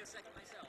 get a second myself.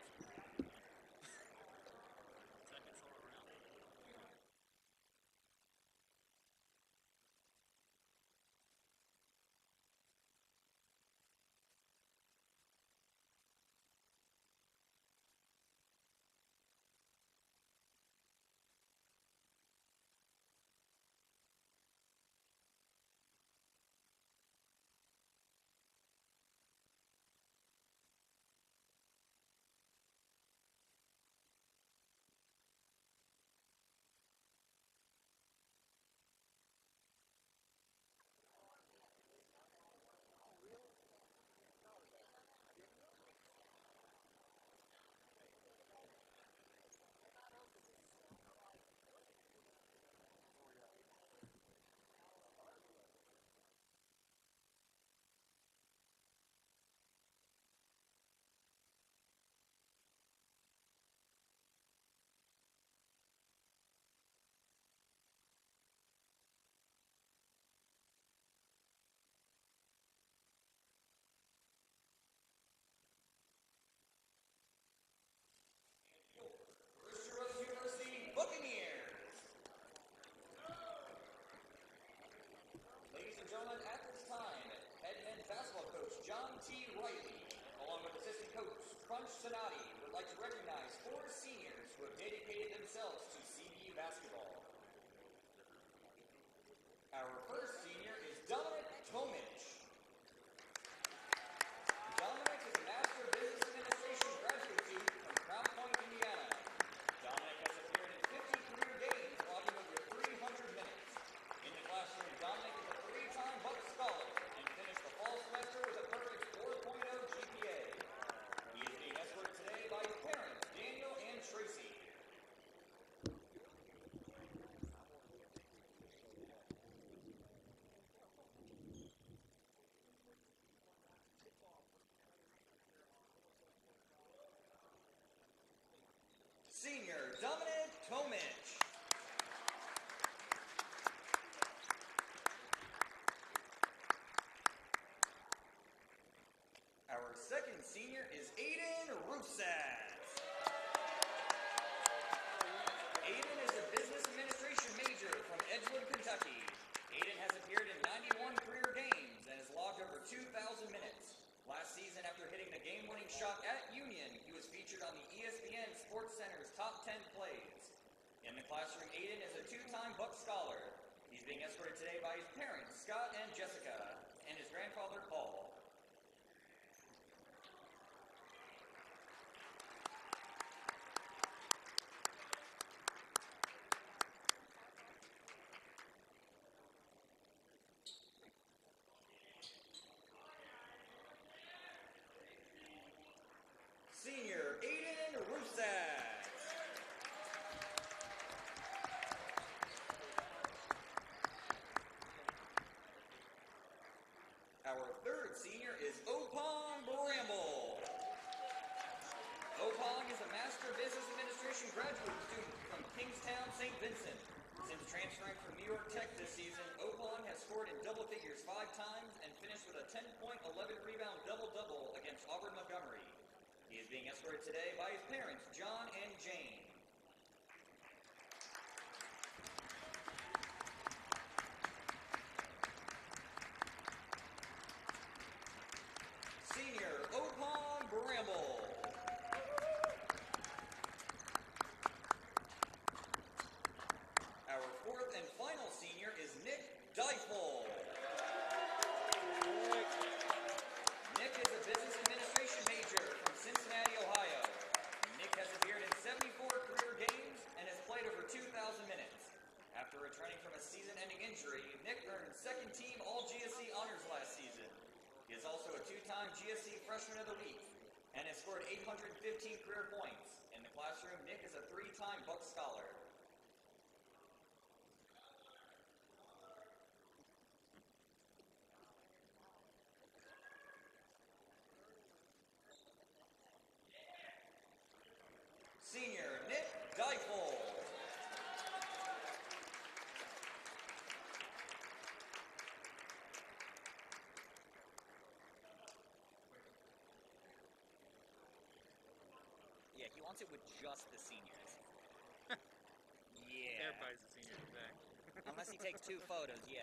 Senior Dominic Tomich. Our second senior is Aiden Rusat. Aiden is a business administration major from Edgewood, Kentucky. Aiden has appeared in 91 career games and has logged over 2,000 minutes. Last season, after hitting the game-winning shot at Union, he was featured on the ESPN Sports Center's Top 10 Plays. In the classroom, Aiden is a two-time Buck Scholar. He's being escorted today by his parents, Scott and Jessica, and his grandfather, Paul. Senior Aiden Rusat. Our third senior is Opong Bramble. Opong is a Master of Business Administration graduate student from Kingstown, St. Vincent. Since transferring from New York Tech this season, Opong has scored in double figures 5 times and finished with a 10-point, 11-rebound double-double against Auburn Montgomery. He is being escorted today by his parents, John and Jane. Senior Opong Bramble. Our fourth and final senior is Nick Deifel. Nick is a business administration major from Cincinnati, Ohio. Nick has appeared in 74 career games and has played over 2,000 minutes. After returning from a season-ending injury, Nick earned second-team All-GSC honors last season. He is also a 2-time GSC Freshman of the Week and has scored 815 career points. In the classroom, Nick is a 3-time Buck Scholar. Senior Nick Deifel. announce it with just the seniors. Yeah. Everybody's a senior today. Unless he takes 2 photos, yeah.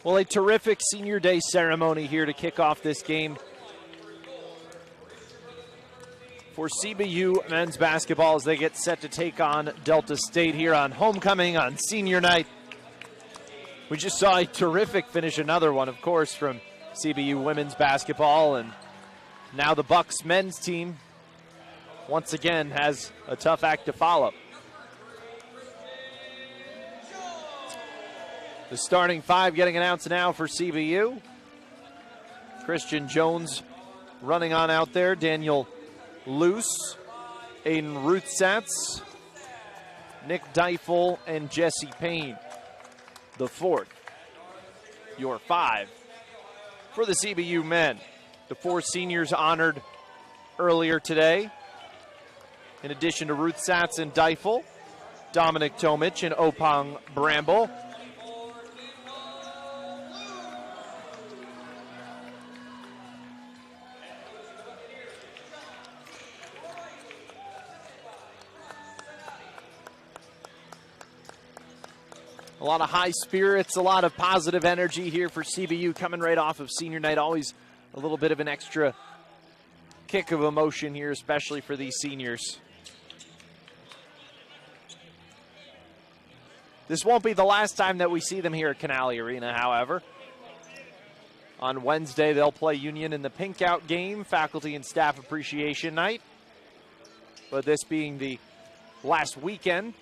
Well, a terrific Senior Day ceremony here to kick off this game for CBU men's basketball as they get set to take on Delta State here on homecoming on senior night. We just saw a terrific finish, another one, of course, from CBU women's basketball, and now the Bucks men's team once again has a tough act to follow. The starting 5 getting announced now for CBU. Christian Jones running on out there. Daniel Luce, Aiden Ruthsatz, Nick Deifel, and Jesse Payne. The 4th, your 5 for the CBU men. The 4 seniors honored earlier today. In addition to Ruthsatz and Deifel, Dominic Tomic and Opang Bramble. A lot of high spirits, a lot of positive energy here for CBU coming right off of senior night. Always a little bit of an extra kick of emotion here, especially for these seniors. This won't be the last time that we see them here at Canali Arena, however. On Wednesday, they'll play Union in the Pink Out game, faculty and staff appreciation night. But this being the last weekend,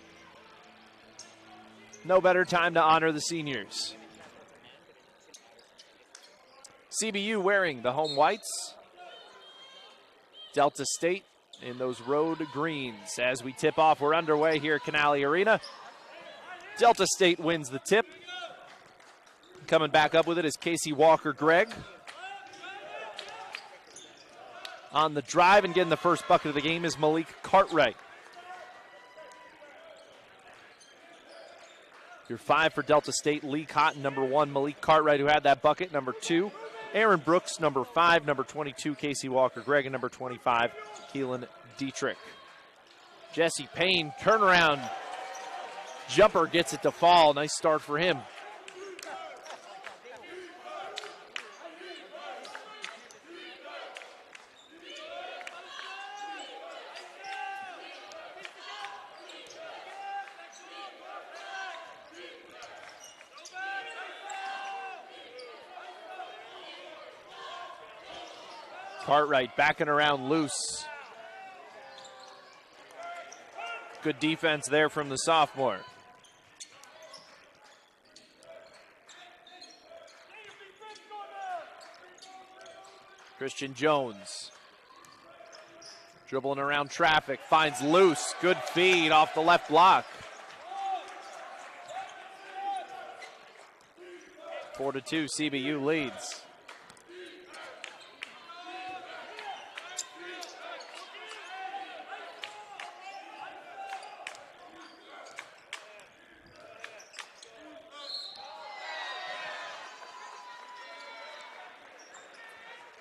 no better time to honor the seniors. CBU wearing the home whites. Delta State in those road greens. As we tip off, we're underway here at Canali Arena. Delta State wins the tip. Coming back up with it is Casey Walker-Gregg. On the drive and getting the first bucket of the game is Malik Cartwright. Your 5 for Delta State, Lee Cotton, number 1. Malik Cartwright, who had that bucket, number 2. Aaron Brooks, number 5. Number 22, Casey Walker-Gregg, and number 25, Keelan Dietrich. Jesse Payne, turnaround jumper, gets it to fall. Nice start for him. Cartwright backing around loose. Good defense there from the sophomore. Christian Jones. Dribbling around traffic, finds Luce. Good feed off the left block. 4-2, CBU leads.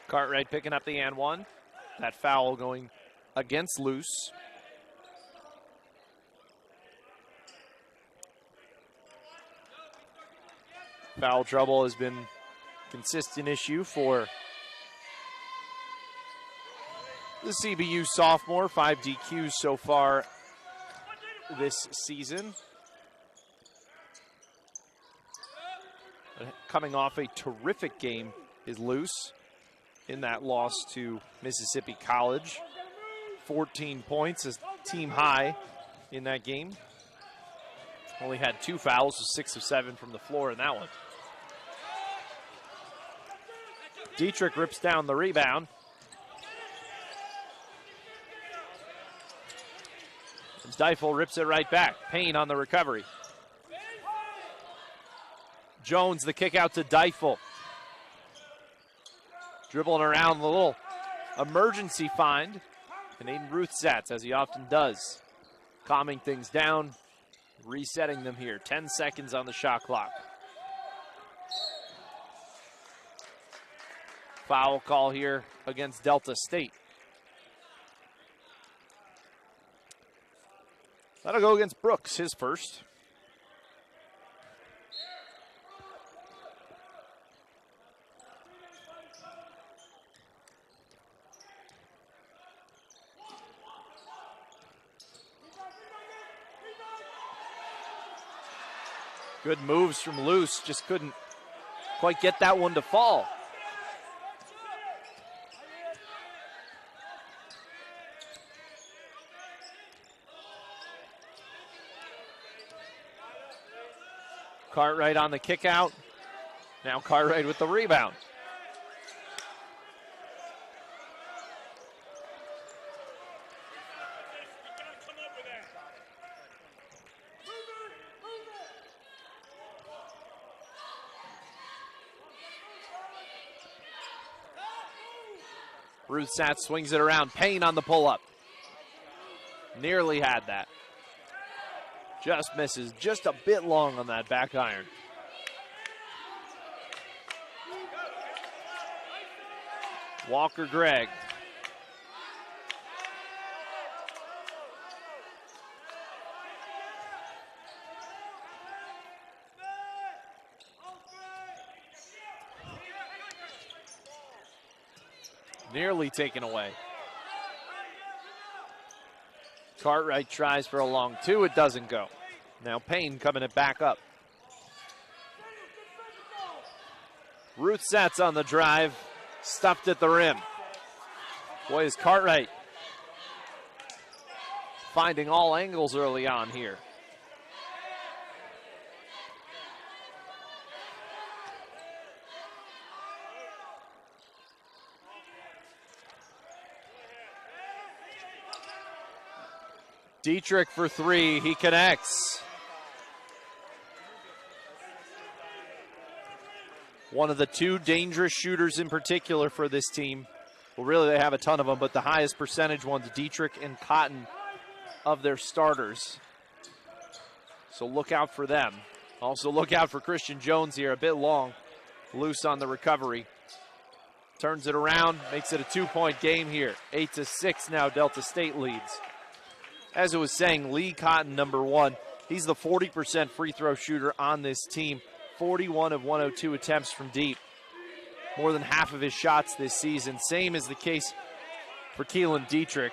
Cartwright picking up the and one. That foul going against Luce. Foul trouble has been a consistent issue for the CBU sophomore. 5 DQs so far this season. Coming off a terrific game is Luce in that loss to Mississippi College. 14 points, is team high in that game. Only had 2 fouls, so 6 of 7 from the floor in that one. Dietrich rips down the rebound. And Deifel rips it right back. Payne on the recovery. Jones, the kick out to Deifel. Dribbling around the little emergency find. And Aiden Ruthsatz, as he often does, calming things down, resetting them here. 10 seconds on the shot clock. Foul call here against Delta State. That'll go against Brooks, his first. Good moves from Luce, just couldn't quite get that one to fall. Cartwright on the kick out. Now Cartwright with the rebound. Ruthsatz swings it around. Payne on the pull-up. Nearly had that. Just misses, just a bit long on that back iron. Walker Gregg. Nearly taken away. Cartwright tries for a long 2. It doesn't go. Now Payne coming it back up. Ruthsatz on the drive. Stuffed at the rim. Boy, is Cartwright finding all angles early on here. Dietrich for 3, he connects. One of the 2 dangerous shooters in particular for this team. Well, really they have a ton of them, but the highest percentage ones, Dietrich and Cotton, of their starters. So look out for them. Also look out for Christian Jones here, a bit long. Loose on the recovery. Turns it around, makes it a 2-point game here. 8-6 now, Delta State leads. As I was saying, Lee Cotton, number 1. He's the 40% free throw shooter on this team. 41 of 102 attempts from deep. More than half of his shots this season. Same is the case for Keelan Dietrich.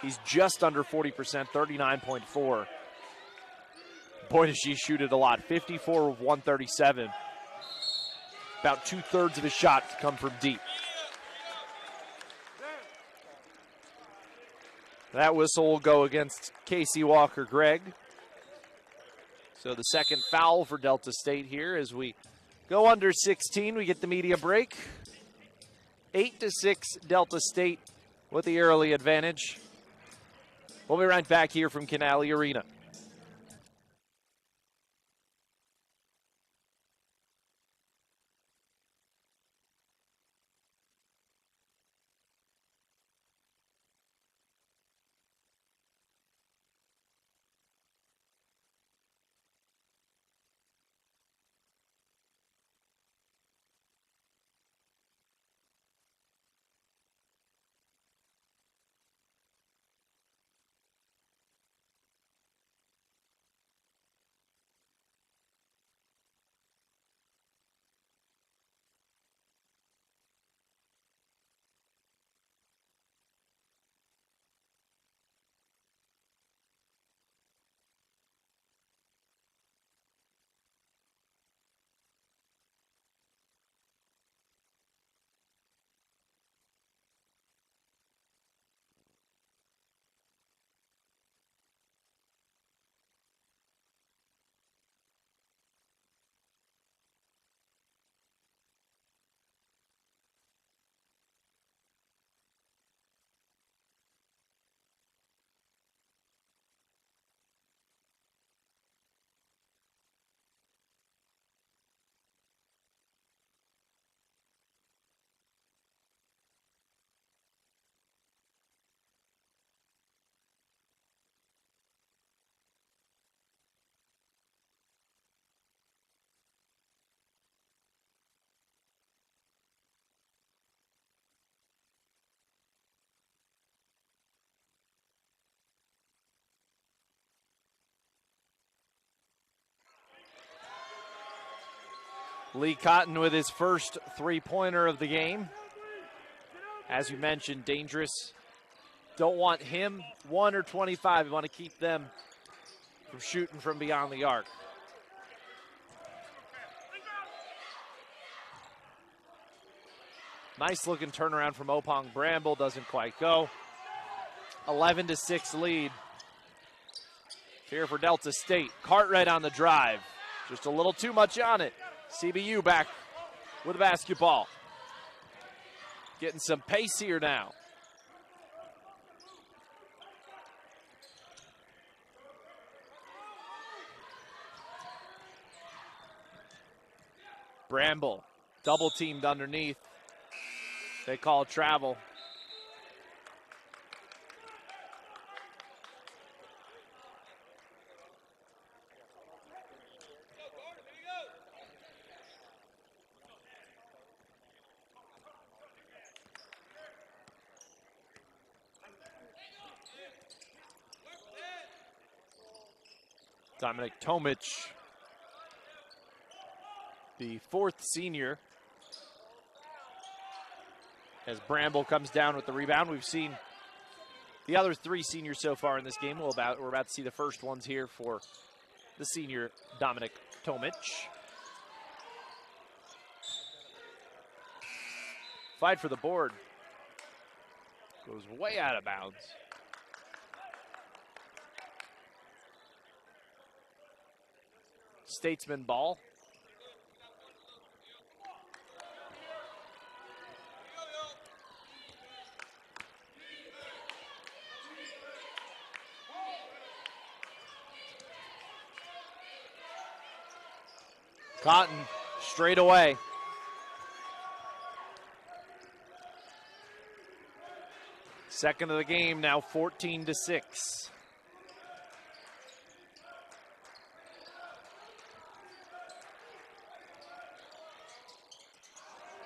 He's just under 40%, 39.4. Boy, does she shoot it a lot. 54 of 137. About 2/3 of his shots come from deep. That whistle will go against Casey Walker-Gregg. So the second foul for Delta State here as we go under 16. We get the media break. 8-6 Delta State with the early advantage. We'll be right back here from Canale Arena. Lee Cotton with his first three-pointer of the game. As you mentioned, dangerous. Don't want him 1 or 25. You want to keep them from shooting from beyond the arc. Nice looking turnaround from Opong Bramble, doesn't quite go. 11-6 lead here for Delta State. Cartwright on the drive. Just a little too much on it. CBU back with the basketball. Getting some pace here now. Bramble double teamed underneath. They call travel. Dominic Tomic, the fourth senior, as Bramble comes down with the rebound. We've seen the other three seniors so far in this game. We're about to see the first ones here for the senior Dominic Tomic. Fight for the board. Goes way out of bounds. Statesman ball. Cotton straight away. Second of the game now, 14-6.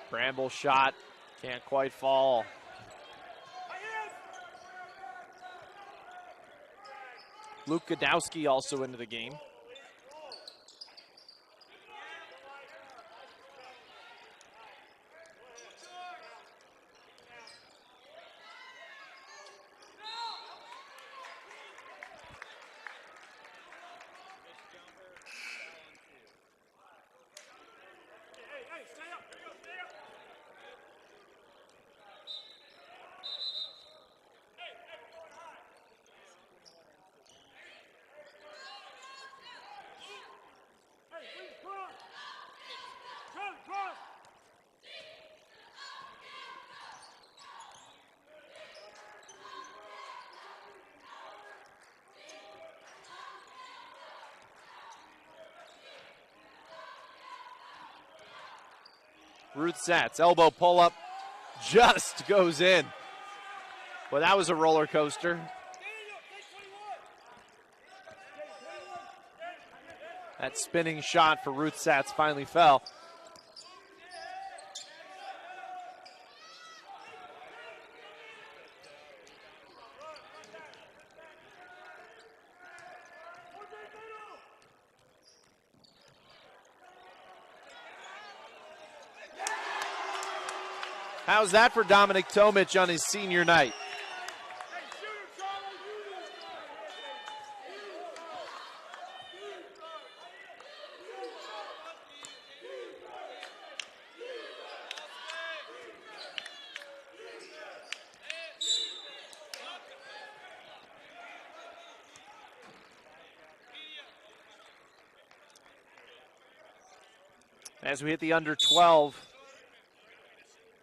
Bramble shot, can't quite fall. Luke Godowski also into the game. Ruth Satz, elbow pull up, just goes in. Well, that was a roller coaster. That spinning shot for Ruth Satz finally fell. How's that for Dominic Tomic on his senior night? As we hit the under 12.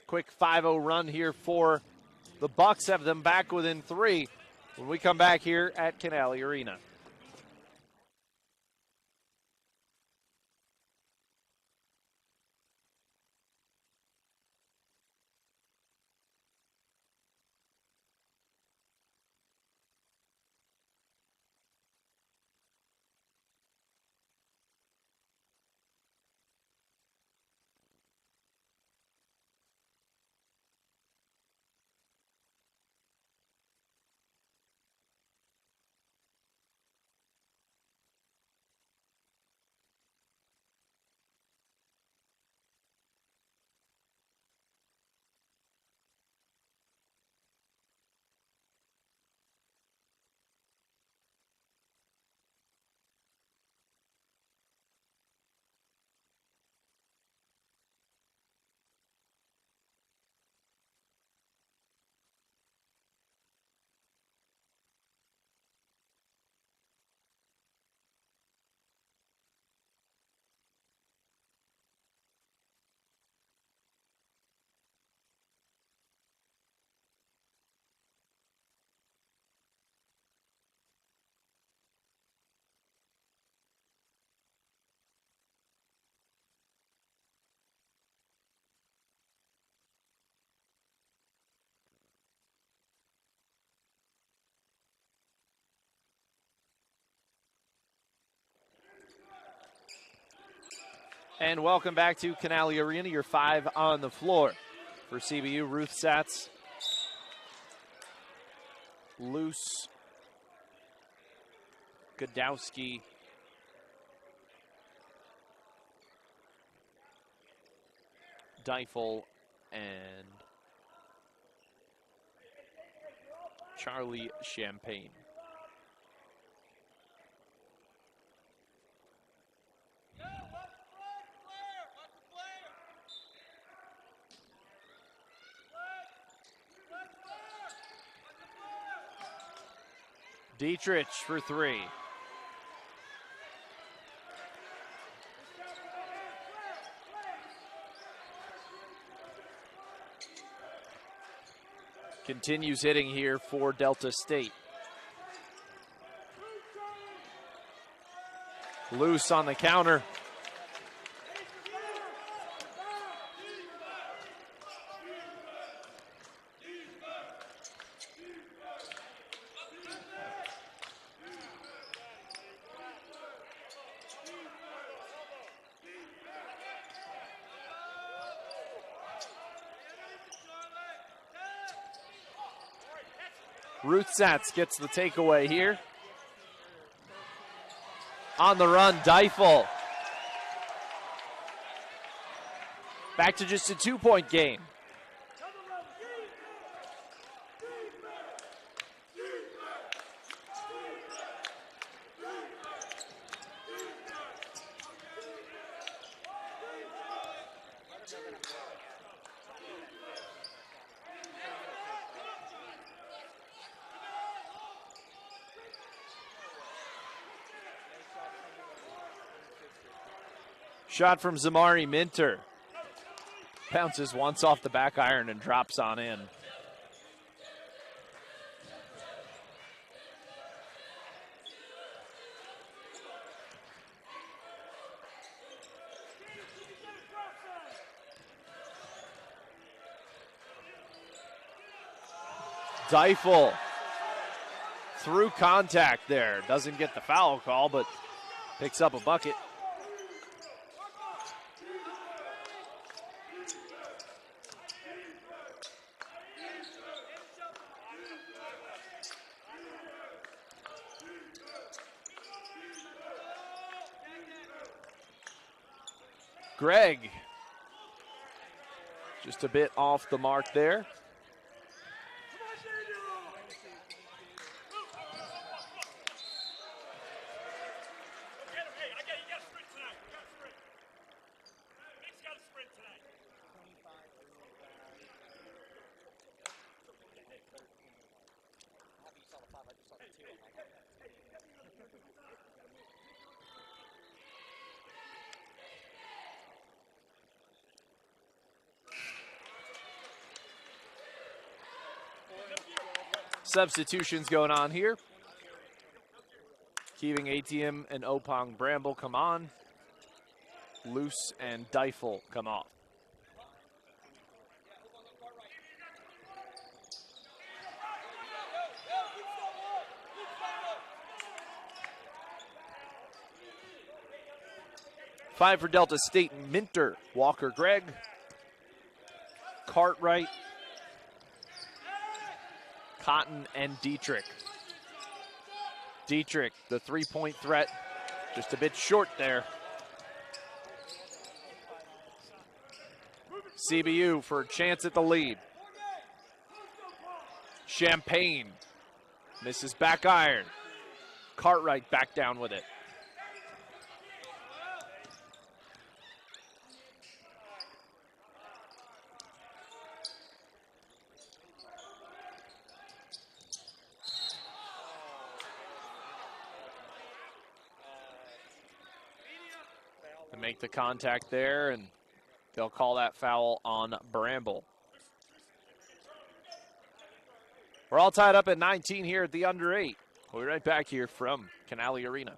Quick 5-0 run here for the Bucks, have them back within 3 when we come back here at Canali Arena. And welcome back to Canali Arena, your 5 on the floor. For CBU, Ruth Satz, Luce, Godowski, Deifel, and Charlie Champagne. Dietrich for 3. Continues hitting here for Delta State. Loose on the counter. Ruth Satz gets the takeaway here. On the run, Deifel. Back to just a 2-point game. Shot from Zamari Minter. Bounces once off the back iron and drops on in. Deifel through contact there. Doesn't get the foul call, but picks up a bucket. Gregg just a bit off the mark there. Substitutions going on here. Keeving ATM and Opong Bramble come on. Luce and Deifel come off. Five for Delta State: Minter, Walker Gregg, Cartwright, Cotton, and Dietrich. Dietrich, the three-point threat, just a bit short there. CBU for a chance at the lead. Champagne misses back iron. Cartwright back down with it. Make the contact there, and they'll call that foul on Bramble. We're all tied up at 19 here at the under 8. We'll be right back here from Canale Arena.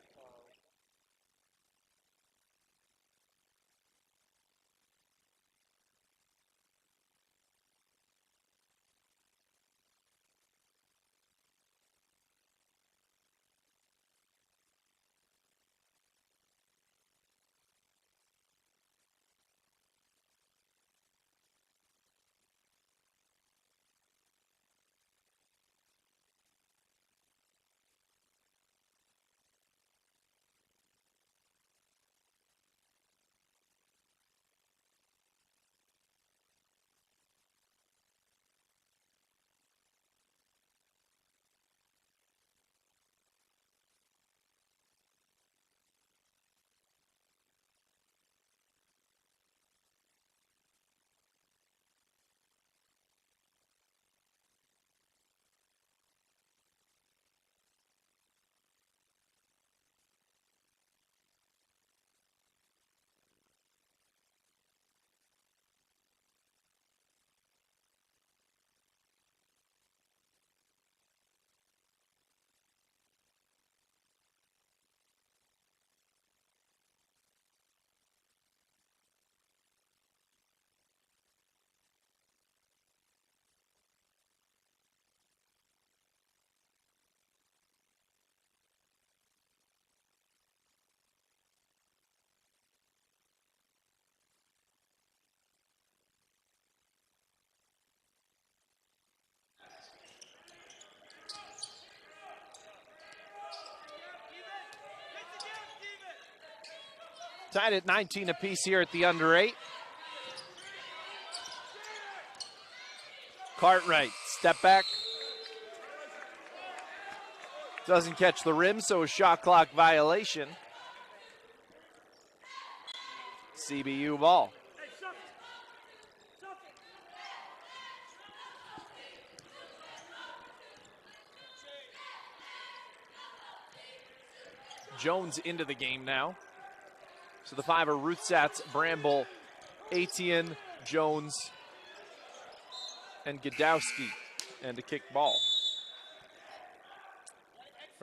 Tied at 19 apiece here at the under 8. Cartwright, step back. Doesn't catch the rim, so a shot clock violation. CBU ball. Jones into the game now. So the five are Ruthsatz, Bramble, Etienne, Jones, and Godowski, and a kick ball.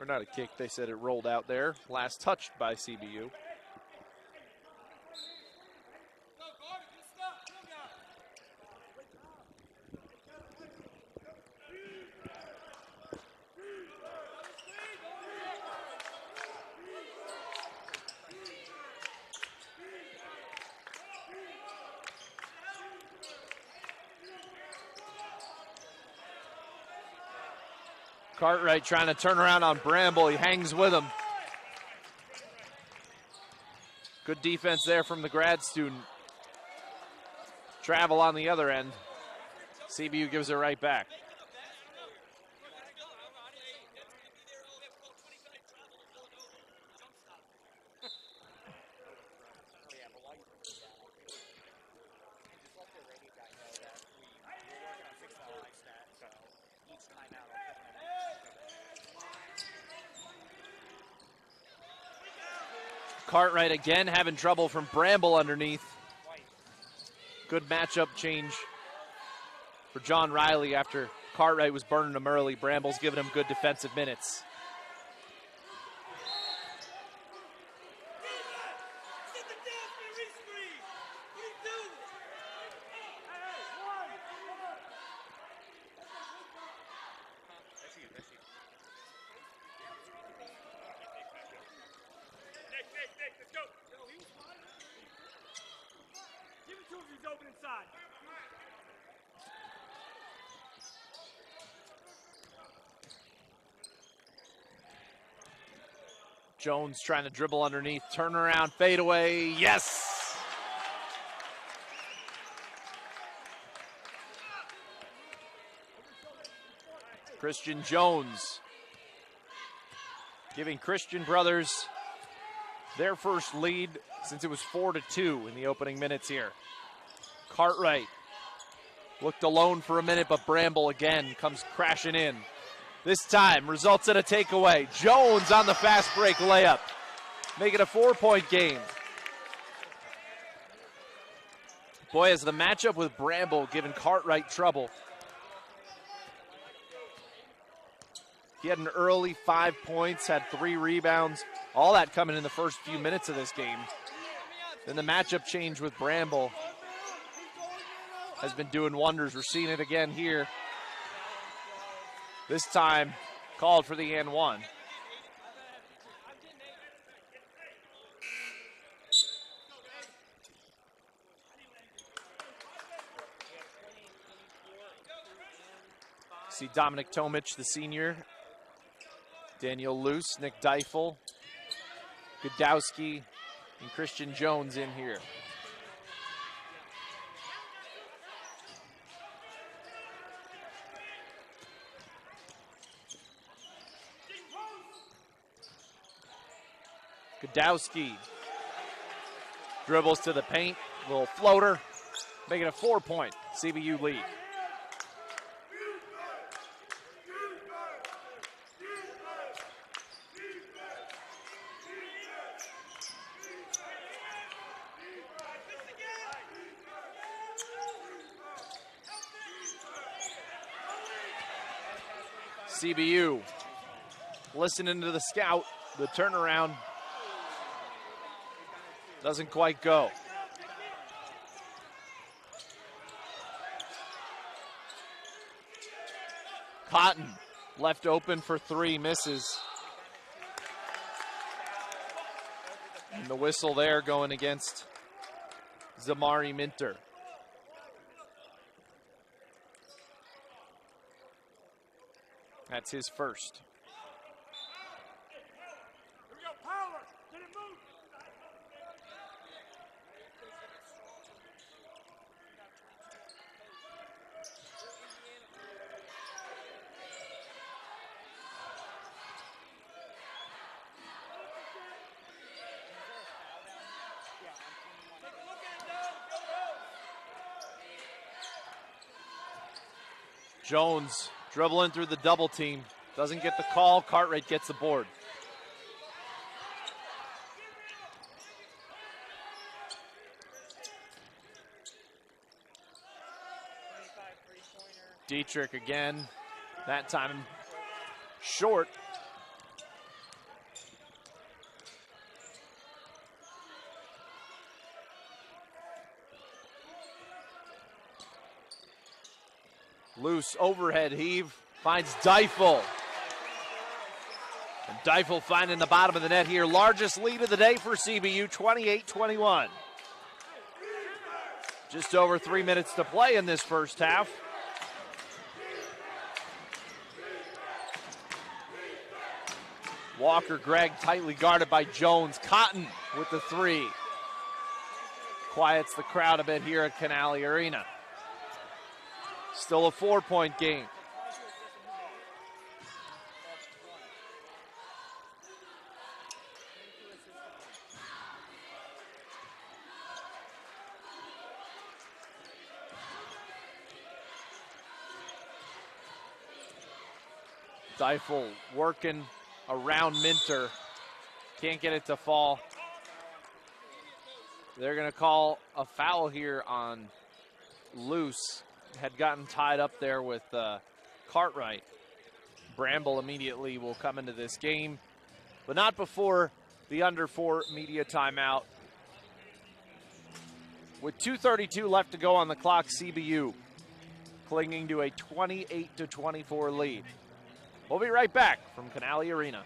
Or not a kick, they said it rolled out there. Last touched by CBU. Cartwright trying to turn around on Bramble. He hangs with him. Good defense there from the grad student. Travel on the other end. CBU gives it right back. Cartwright again having trouble from Bramble underneath. Good matchup change for John Riley after Cartwright was burning him early. Bramble's giving him good defensive minutes. Jones trying to dribble underneath, turn around, fade away, yes! Christian Jones giving Christian Brothers their first lead since it was 4-2 in the opening minutes here. Cartwright looked alone for a minute, but Bramble again comes crashing in. This time results in a takeaway. Jones on the fast break layup, make it a 4-point game. Boy, as the matchup with Bramble giving Cartwright trouble. He had an early 5 points, had 3 rebounds, all that coming in the first few minutes of this game. Then the matchup change with Bramble has been doing wonders. We're seeing it again here. This time called for the and one. See Dominic Tomic, the senior. Daniel Luce, Nick Deifel, Godowski, and Christian Jones in here. Godowski dribbles to the paint, little floater, making a 4-point CBU lead. CBU listening to the scout, the turnaround doesn't quite go. Cotton left open for 3, misses. And the whistle there going against Zamari Minter. That's his first. Jones dribbling through the double team. Doesn't get the call. Cartwright gets the board. Dietrich again. That time short. Loose overhead heave, finds Deifel. And Deifel finding the bottom of the net here. Largest lead of the day for CBU, 28-21. Just over 3 minutes to play in this first half. Walker Gregg tightly guarded by Jones. Cotton with the three. Quiets the crowd a bit here at Canale Arena. Still a 4-point game. Deifel working around Minter. Can't get it to fall. They're going to call a foul here on Luce. Had gotten tied up there with Cartwright. Bramble immediately will come into this game, but not before the under 4 media timeout. With 2:32 left to go on the clock, CBU clinging to a 28-24 lead. We'll be right back from Canale Arena.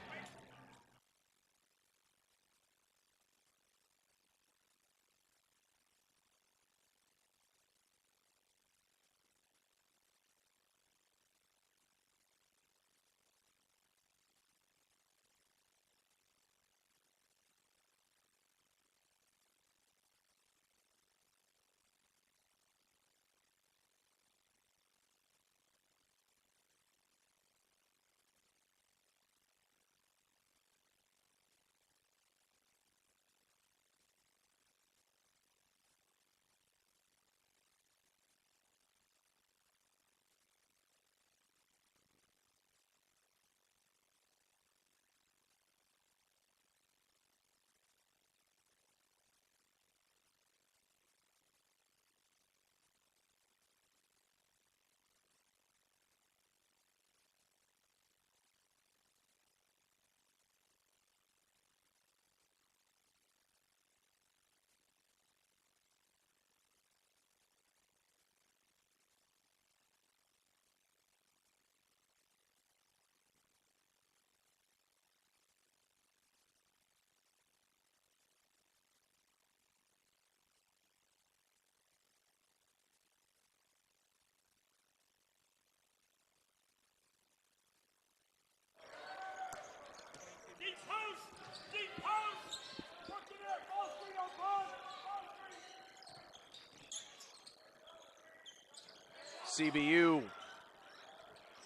CBU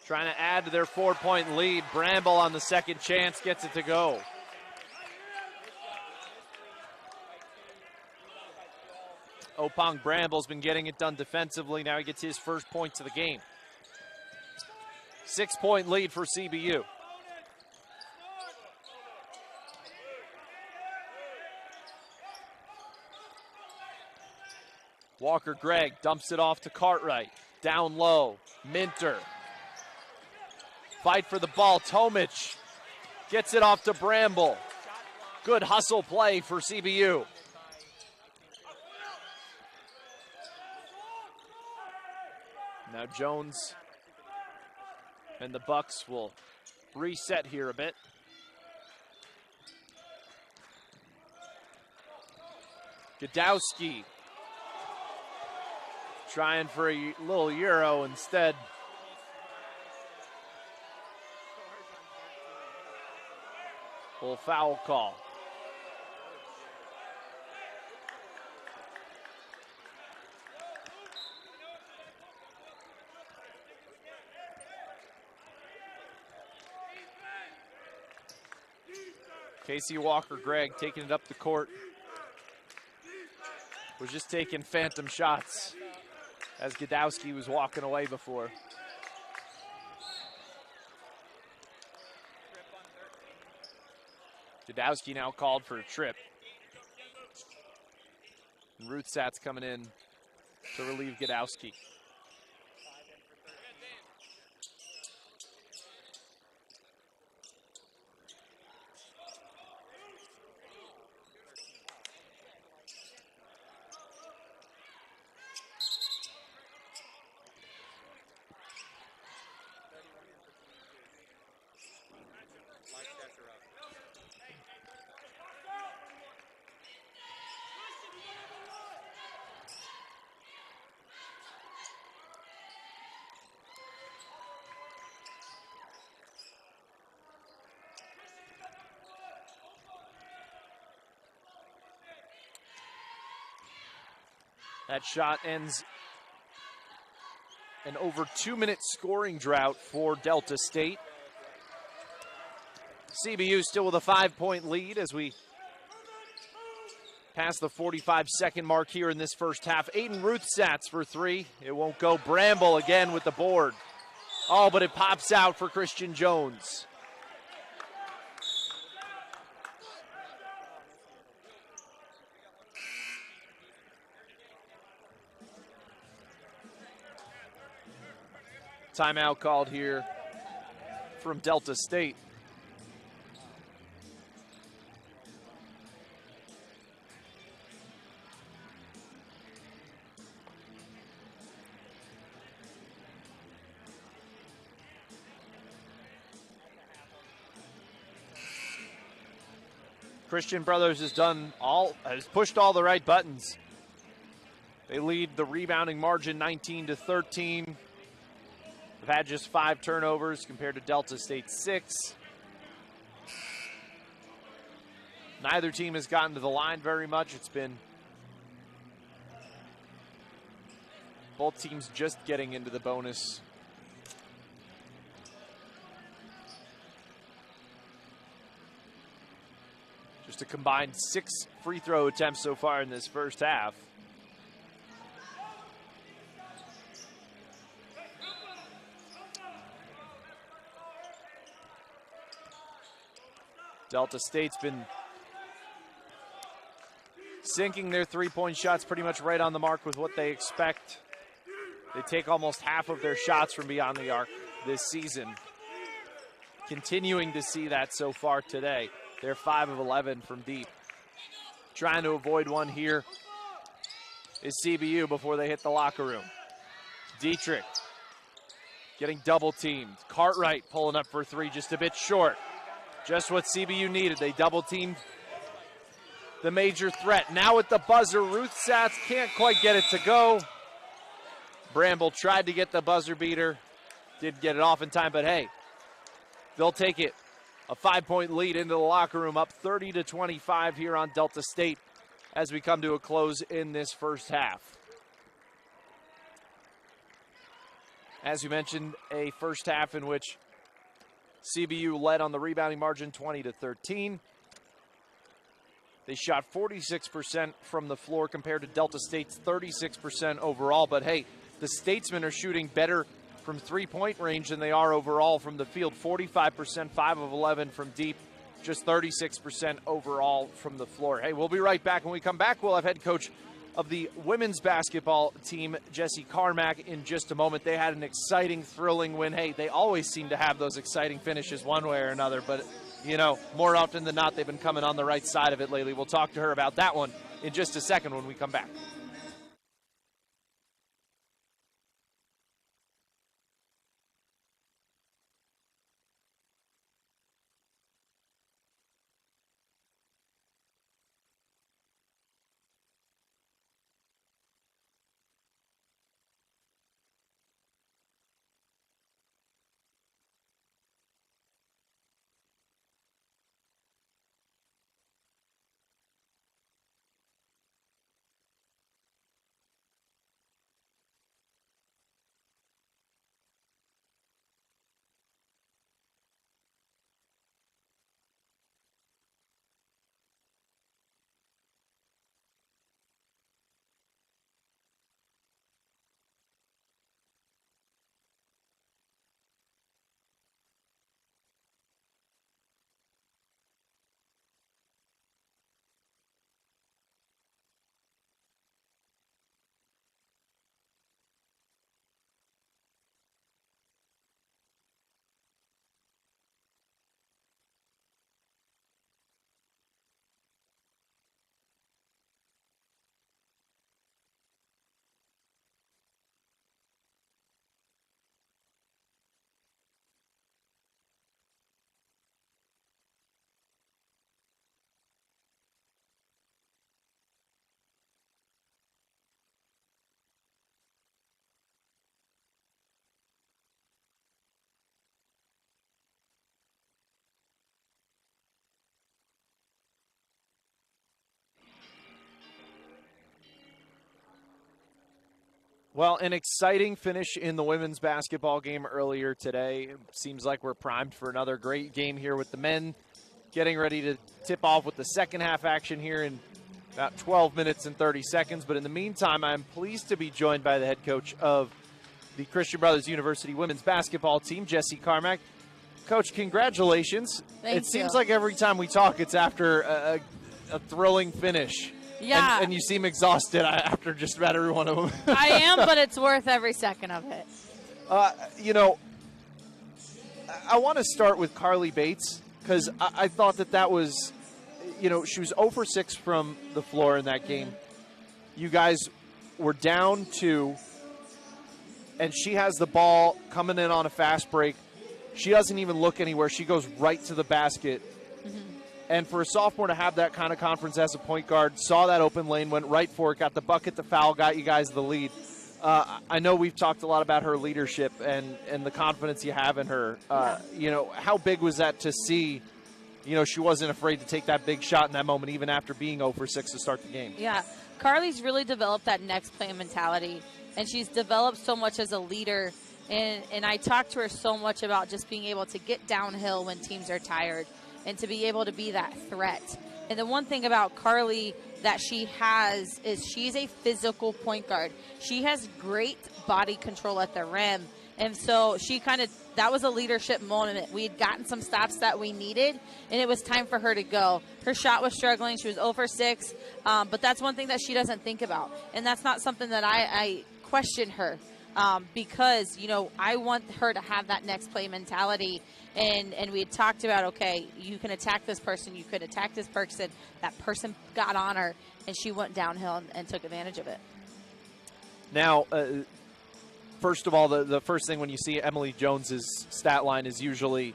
trying to add to their 4-point lead. Bramble on the second chance gets it to go. Opong Bramble's been getting it done defensively. Now he gets his first points of the game. 6-point lead for CBU. Walker Gregg dumps it off to Cartwright. Down low, Minter. Fight for the ball, Tomic gets it off to Bramble. Good hustle play for CBU. Now Jones and the Bucks will reset here a bit. Godowski trying for a little Euro instead. Full foul call. Casey Walker Gregg taking it up the court. Was just taking phantom shots as Godowski was walking away before. Godowski now called for a trip. And Ruthsatz coming in to relieve Godowski. That shot ends an over 2-minute scoring drought for Delta State. CBU still with a 5-point lead as we pass the 45-second mark here in this first half. Aiden Ruthsatz for three. It won't go. Bramble again with the board. Oh, but it pops out for Christian Jones. Timeout called here from Delta State. Christian Brothers has pushed all the right buttons. They lead the rebounding margin 19-13. They've had just 5 turnovers compared to Delta State's 6. Neither team has gotten to the line very much. It's been both teams just getting into the bonus. Just a combined 6 free throw attempts so far in this first half. Delta State's been sinking their three-point shots pretty much right on the mark with what they expect. They take almost half of their shots from beyond the arc this season. Continuing to see that so far today. They're 5 of 11 from deep. Trying to avoid one here is CBU before they hit the locker room. Dietrich getting double teamed. Cartwright pulling up for 3, just a bit short. Just what CBU needed. They double teamed the major threat. Now at the buzzer, Ruthsatz can't quite get it to go. Bramble tried to get the buzzer beater. Didn't get it off in time, but hey, they'll take it. A 5-point lead into the locker room, up 30-25 here on Delta State as we come to a close in this first half. As you mentioned, a first half in which CBU led on the rebounding margin 20-13. They shot 46% from the floor compared to Delta State's 36% overall. But hey, the Statesmen are shooting better from three-point range than they are overall from the field. 45%, 5 of 11 from deep, just 36% overall from the floor. Hey, we'll be right back. When we come back, we'll have head coach of the women's basketball team, Jesse Carmack, in just a moment. They had an exciting, thrilling win. Hey, they always seem to have those exciting finishes one way or another, but, you know, more often than not, they've been coming on the right side of it lately. We'll talk to her about that one in just a second when we come back. Well, an exciting finish in the women's basketball game earlier today. Seems like we're primed for another great game here with the men getting ready to tip off with the second half action here in about 12 minutes and 30 seconds. But in the meantime, I'm pleased to be joined by the head coach of the Christian Brothers University women's basketball team, Jesse Carmack. Coach, congratulations. Thank It seems you. like every time we talk, it's after a thrilling finish. Yeah. And you seem exhausted after just about every one of them. I am, but it's worth every second of it. I want to start with Carly Bates because I thought that was, she was 0 for 6 from the floor in that game. You guys were down 2, and she has the ball coming in on a fast break. She doesn't even look anywhere. She goes right to the basket. And for a sophomore to have that kind of confidence as a point guard, saw that open lane, went right for it, got the bucket, the foul, got you guys the lead. I know we've talked a lot about her leadership and the confidence you have in her. How big was that to see, she wasn't afraid to take that big shot in that moment, even after being 0 for 6 to start the game? Yeah. Carly's really developed that next play mentality, and she's developed so much as a leader. And I talked to her so much about just being able to get downhill when teams are tired and to be able to be that threat. And the one thing about Carly that she has is she's a physical point guard. She has great body control at the rim. And so that was a leadership moment. We had gotten some stops that we needed, and it was time for her to go. Her shot was struggling. She was 0 for 6. But that's one thing that she doesn't think about. And that's not something that I question her. Because, I want her to have that next play mentality. And we had talked about, okay, you can attack this person, you could attack this person. That person got on her, and she went downhill and took advantage of it. Now, first of all, the first thing when you see Emily Jones's stat line is usually,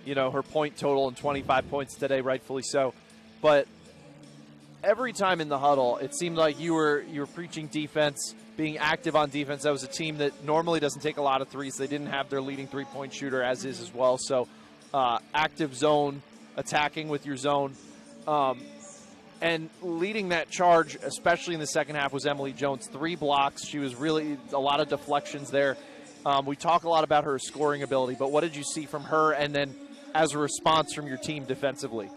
her point total and 25 points today, rightfully so. But every time in the huddle, it seemed like you were preaching defense, being active on defense. That was a team that normally doesn't take a lot of threes. They didn't have their leading three-point shooter, as is as well. So active zone, attacking with your zone. And leading that charge, especially in the second half, was Emily Jones. 3 blocks. She was really a lot of deflections there. We talk a lot about her scoring ability, but what did you see from her and then as a response from your team defensively?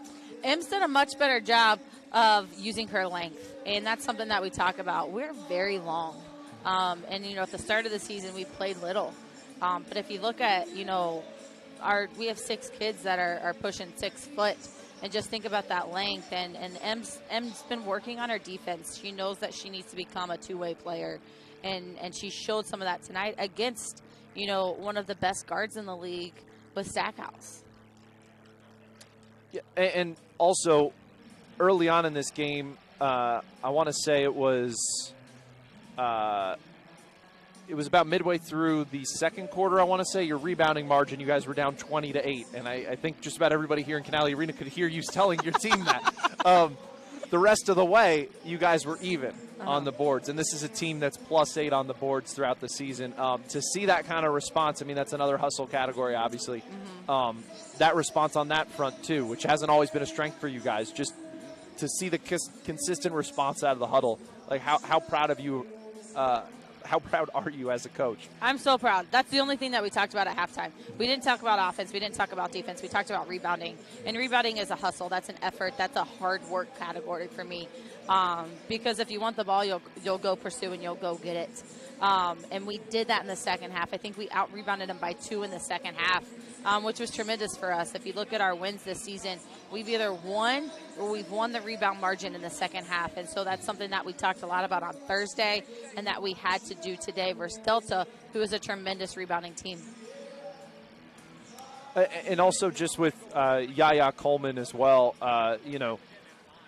Em's done a much better job of using her length, and that's something that we talk about. We're very long. And, at the start of the season, we played little. But if you look at, we have 6 kids that are pushing 6 foot. And just think about that length. And Em's been working on her defense. She knows that she needs to become a two-way player. And she showed some of that tonight against, one of the best guards in the league with Stackhouse. Yeah, and also, early on in this game, I want to say it was about midway through the second quarter, I want to say, your rebounding margin, you guys were down 20-8. And I think just about everybody here in Canali Arena could hear you telling your team that. The rest of the way, you guys were even on the boards. And this is a team that's +8 on the boards throughout the season. To see that kind of response, that's another hustle category, obviously. That response on that front, too, which hasn't always been a strength for you guys. Just to see the consistent response out of the huddle. Like, how proud of you how proud are you as a coach? I'm so proud. That's the only thing that we talked about at halftime. We didn't talk about offense. We didn't talk about defense. We talked about rebounding. And rebounding is a hustle. That's an effort. That's a hard work category for me. Because if you want the ball, you'll go pursue and you'll go get it. And we did that in the second half. I think we out-rebounded them by 2 in the second half, which was tremendous for us. If you look at our wins this season, we've either won or we've won the rebound margin in the second half. And so that's something that we talked a lot about on Thursday and that we had to do today versus Delta, who is a tremendous rebounding team. And also just with Yaya Coleman as well,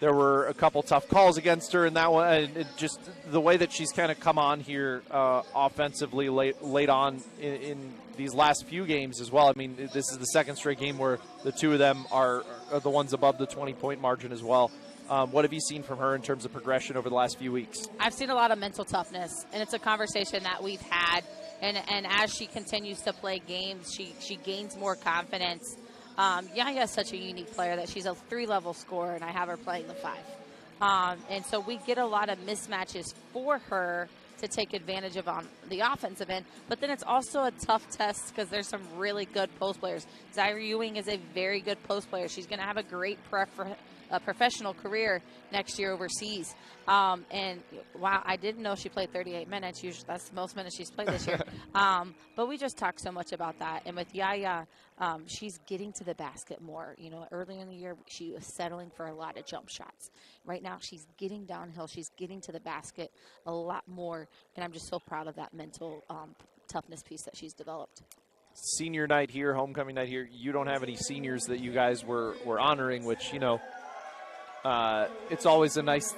there were a couple tough calls against her in that one. And just the way that she's kind of come on here offensively late on in these last few games as well. This is the second straight game where the two of them are the ones above the 20-point margin as well. What have you seen from her in terms of progression over the last few weeks? I've seen a lot of mental toughness, and it's a conversation that we've had. And as she continues to play games, she gains more confidence. Yaya is such a unique player that she's a 3-level scorer, and I have her playing the 5. And so we get a lot of mismatches for her to take advantage of on the offensive end. But then it's also a tough test because there's some really good post players. Zaire Ewing is a very good post player. She's going to have a great professional career next year overseas. And wow, I didn't know she played 38 minutes. Usually that's the most minutes she's played this year. But we just talked so much about that. And with Yaya, she's getting to the basket more. You know, early in the year, she was settling for a lot of jump shots. Right now, she's getting downhill. She's getting to the basket a lot more. And I'm just so proud of that mental toughness piece that she's developed. Senior night here, homecoming night here. You don't have any seniors that you guys were honoring, which, you know, it's always a nice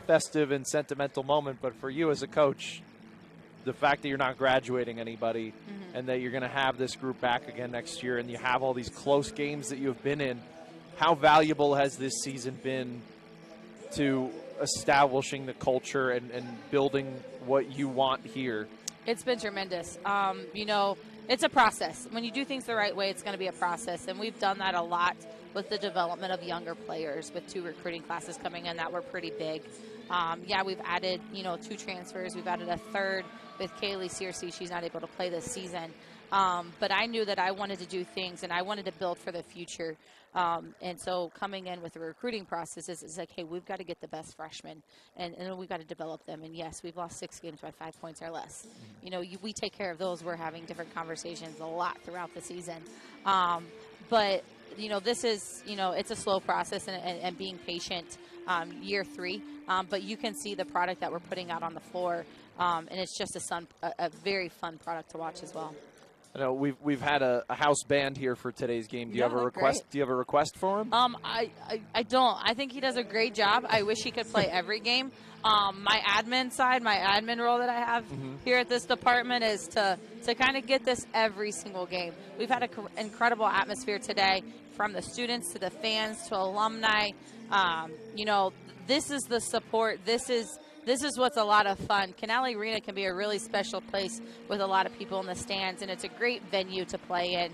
festive and sentimental moment. But for you as a coach, the fact that you're not graduating anybody and that you're going to have this group back again next year and you have all these close games that you've been in, how valuable has this season been to establishing the culture and building what you want here? It's been tremendous. You know, it's a process. When you do things the right way, it's going to be a process. And we've done that a lot with the development of younger players with 2 recruiting classes coming in that were pretty big. Yeah, we've added, you know, 2 transfers. We've added a 3rd with Kaylee Searcy. She's not able to play this season. But I knew that I wanted to do things and I wanted to build for the future. And so coming in with the recruiting process is like, hey, we've got to get the best freshmen and we've got to develop them. And yes, we've lost 6 games by 5 points or less. You know, we take care of those. We're having different conversations a lot throughout the season. But, you know, this is, you know, it's a slow process and being patient year 3. But you can see the product that we're putting out on the floor. And it's just a very fun product to watch as well. I know we've had a house band here for today's game. Do you have a request? Great. Do you have a request for him? I don't. I think he does a great job. I wish he could play every game. My admin role that I have here at this department is to kind of get this every single game. We've had an incredible atmosphere today, from the students to the fans to alumni. You know, this is the support. This is what's a lot of fun. Canale Arena can be a really special place with a lot of people in the stands, and it's a great venue to play in.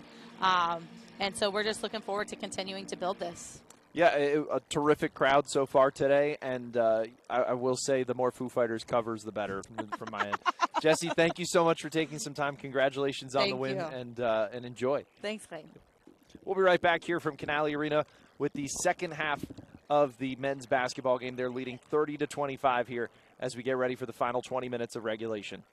And so we're just looking forward to continuing to build this. Yeah, a terrific crowd so far today, and I will say the more Foo Fighters covers, the better from my end. Jessie, thank you so much for taking some time. Congratulations on the win, and enjoy. Thanks, Clay. We'll be right back here from Canale Arena with the second half of the men's basketball game. They're leading 30-25 here as we get ready for the final 20 minutes of regulation.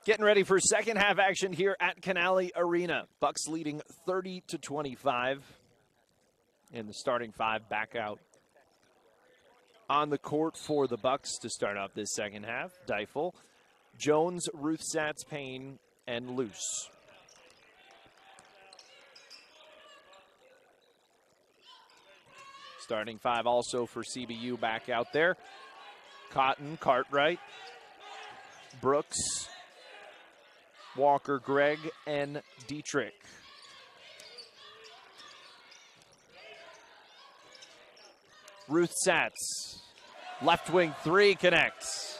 Getting ready for second half action here at Canale Arena. Bucks leading 30-25. And the starting five back out on the court for the Bucks to start off this second half. Deifel, Jones, Ruthsatz, Payne, and Luce. Starting five also for CBU back out there. Cotton, Cartwright, Brooks, Walker, Gregg, and Dietrich. Ruthsatz, left wing three connects.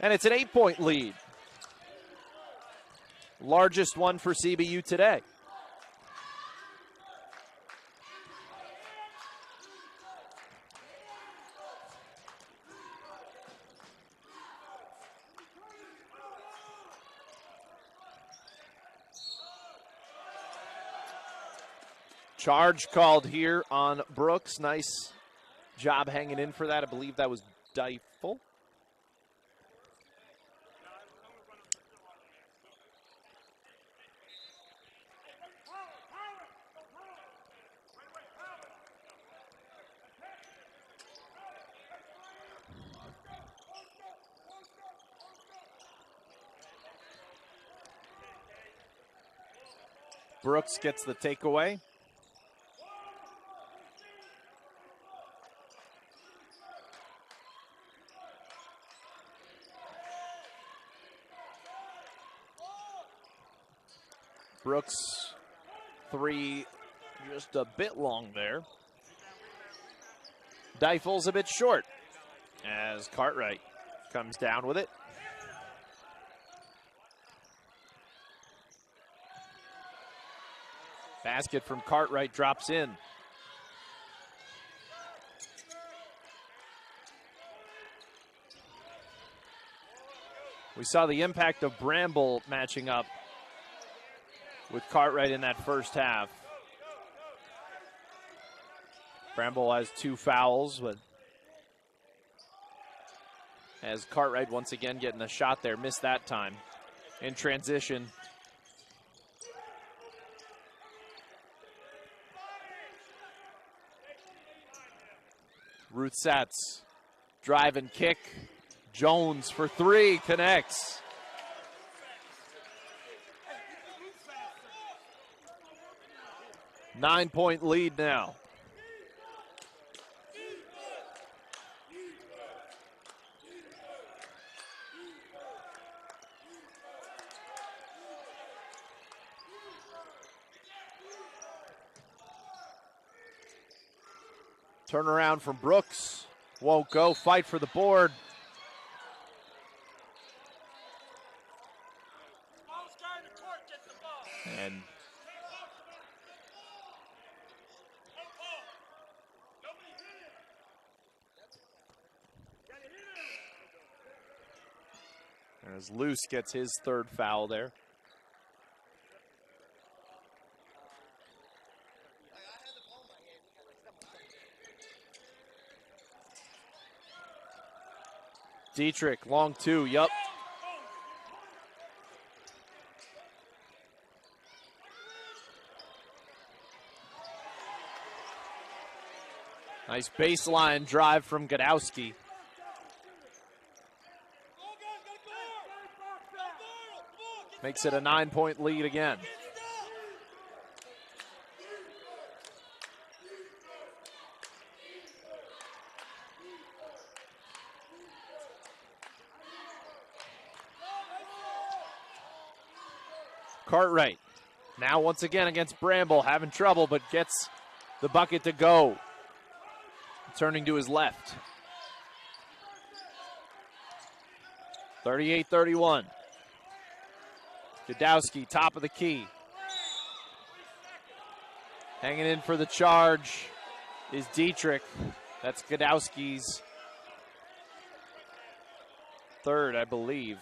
And it's an 8-point lead. Largest one for CBU today. Charge called here on Brooks. Nice job hanging in for that. I believe that was Deifel. Brooks gets the takeaway. Brooks, three, just a bit long there. Deifel's a bit short as Cartwright comes down with it. Basket from Cartwright drops in. We saw the impact of Bramble matching up with Cartwright in that first half. Bramble has 2 fouls, but as Cartwright once again getting a shot there, missed that time. In transition. Ruthsatz, drive and kick. Jones for 3, connects. Nine-point lead now. Turnaround from Brooks. Won't go. Fight for the board. And as Luce gets his 3rd foul there. Dietrich, long 2, yup. Nice baseline drive from Godowski. Makes it a 9-point lead again. Cartwright, now once again against Bramble, having trouble, but gets the bucket to go. Turning to his left. 38-31. Godowski, top of the key. Hanging in for the charge is Dietrich. That's Godowski's 3rd, I believe.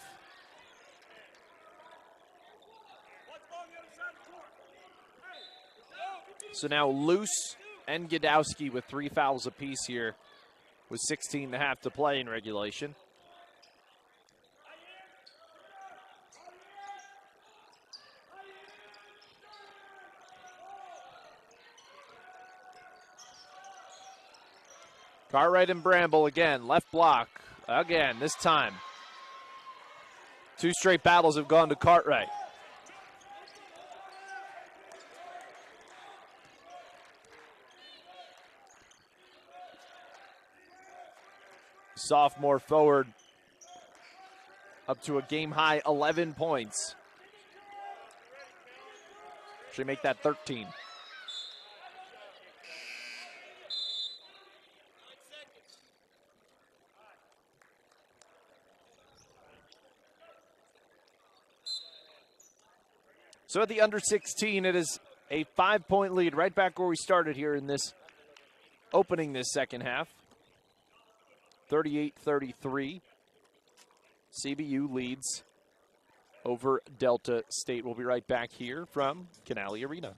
So now Luce and Godowski with 3 fouls apiece here with 16.5 to play in regulation. Cartwright and Bramble again. Left block. Again, this time. 2 straight battles have gone to Cartwright. Sophomore forward up to a game-high 11 points. Should make that 13. So at the under 16, it is a 5-point lead, right back where we started here in this opening this second half. 38-33. CBU leads over Delta State. We'll be right back here from Canale Arena.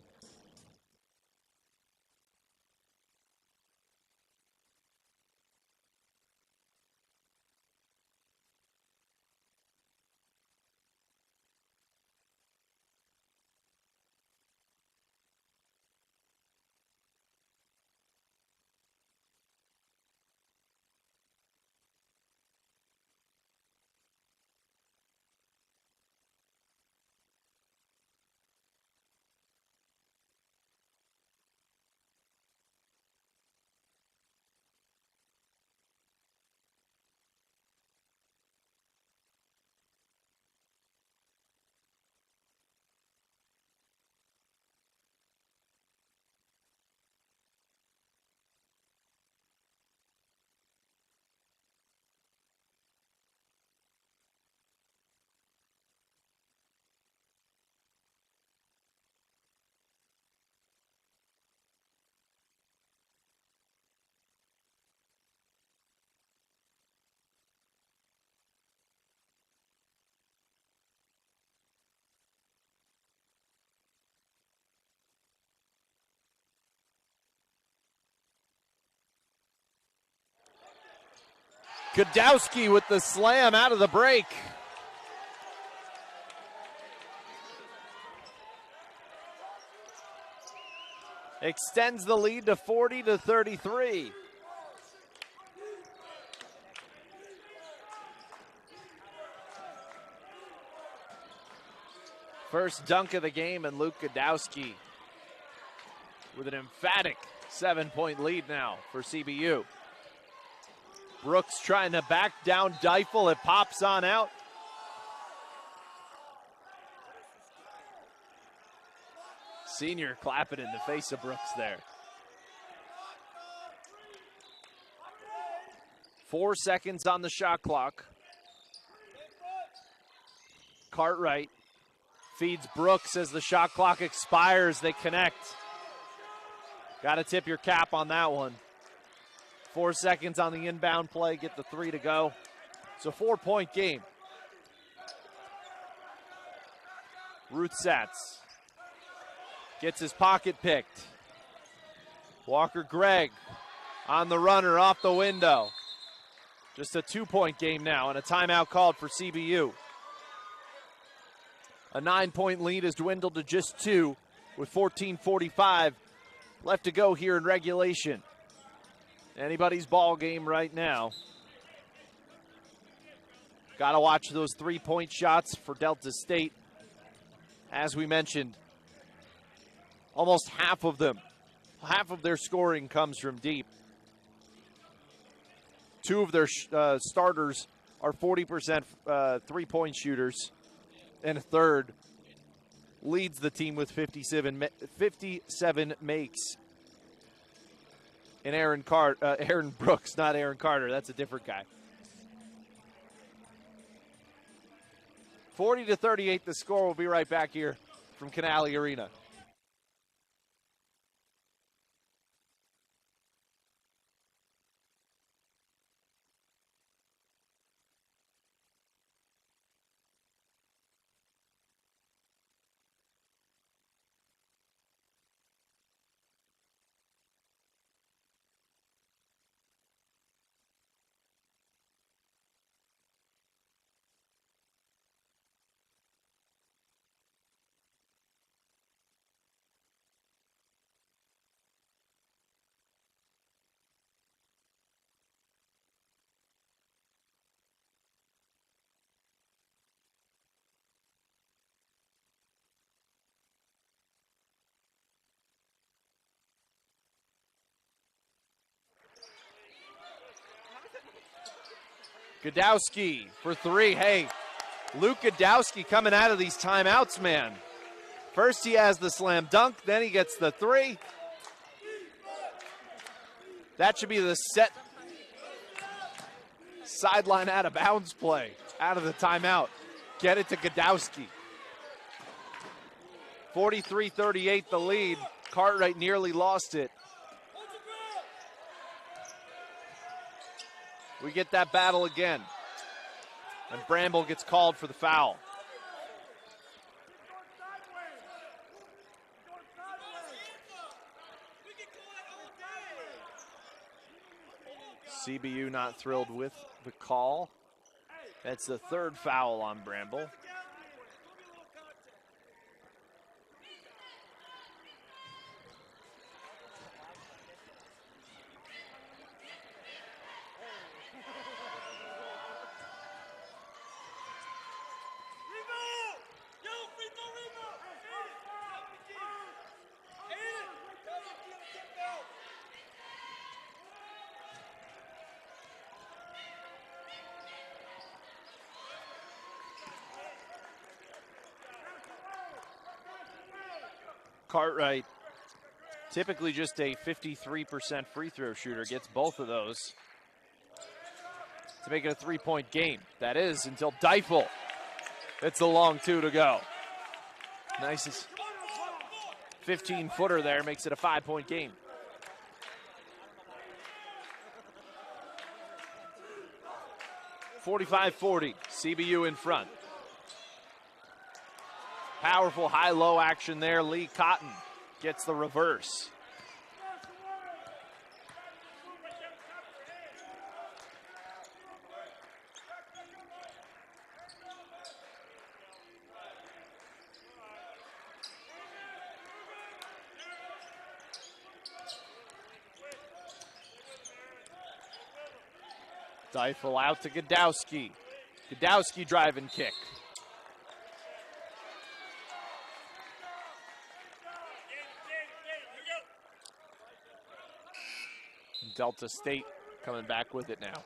Godowski with the slam out of the break. Extends the lead to 40-33. First dunk of the game, and Luke Godowski with an emphatic 7-point lead now for CBU. Brooks trying to back down Deifel. It pops on out. Senior clapping in the face of Brooks there. 4 seconds on the shot clock. Cartwright feeds Brooks as the shot clock expires. They connect. Got to tip your cap on that one. 4 seconds on the inbound play, get the 3 to go. It's a 4-point game. Ruth Satz gets his pocket picked. Walker Gregg on the runner off the window. Just a 2-point game now, and a timeout called for CBU. A 9-point lead has dwindled to just 2 with 14:45 left to go here in regulation. Anybody's ball game right now. Got to watch those 3-point shots for Delta State. As we mentioned, almost half of them, half of their scoring comes from deep. 2 of their starters are 40% 3-point shooters, and a third leads the team with 57 makes. And Aaron Brooks, not Aaron Carter. That's a different guy. 40-38 the score. We'll be right back here from Canale Arena. Godowski for three. Hey, Luke Godowski coming out of these timeouts, man. First he has the slam dunk, then he gets the three. That should be the set sideline out of bounds play, out of the timeout. Get it to Godowski. 43-38 the lead. Cartwright nearly lost it. We get that battle again. And Bramble gets called for the foul. CBU not thrilled with the call. That's the third foul on Bramble. Cartwright, typically just a 53% free throw shooter, gets both of those to make it a three-point game. That is until Deifel. It's a long two to go. Nice 15-footer there, makes it a 5-point game. (45-40), CBU in front. Powerful high-low action there. Lee Cotton gets the reverse. Deifel out to Godowski. Godowski drive and kick. Delta State coming back with it now.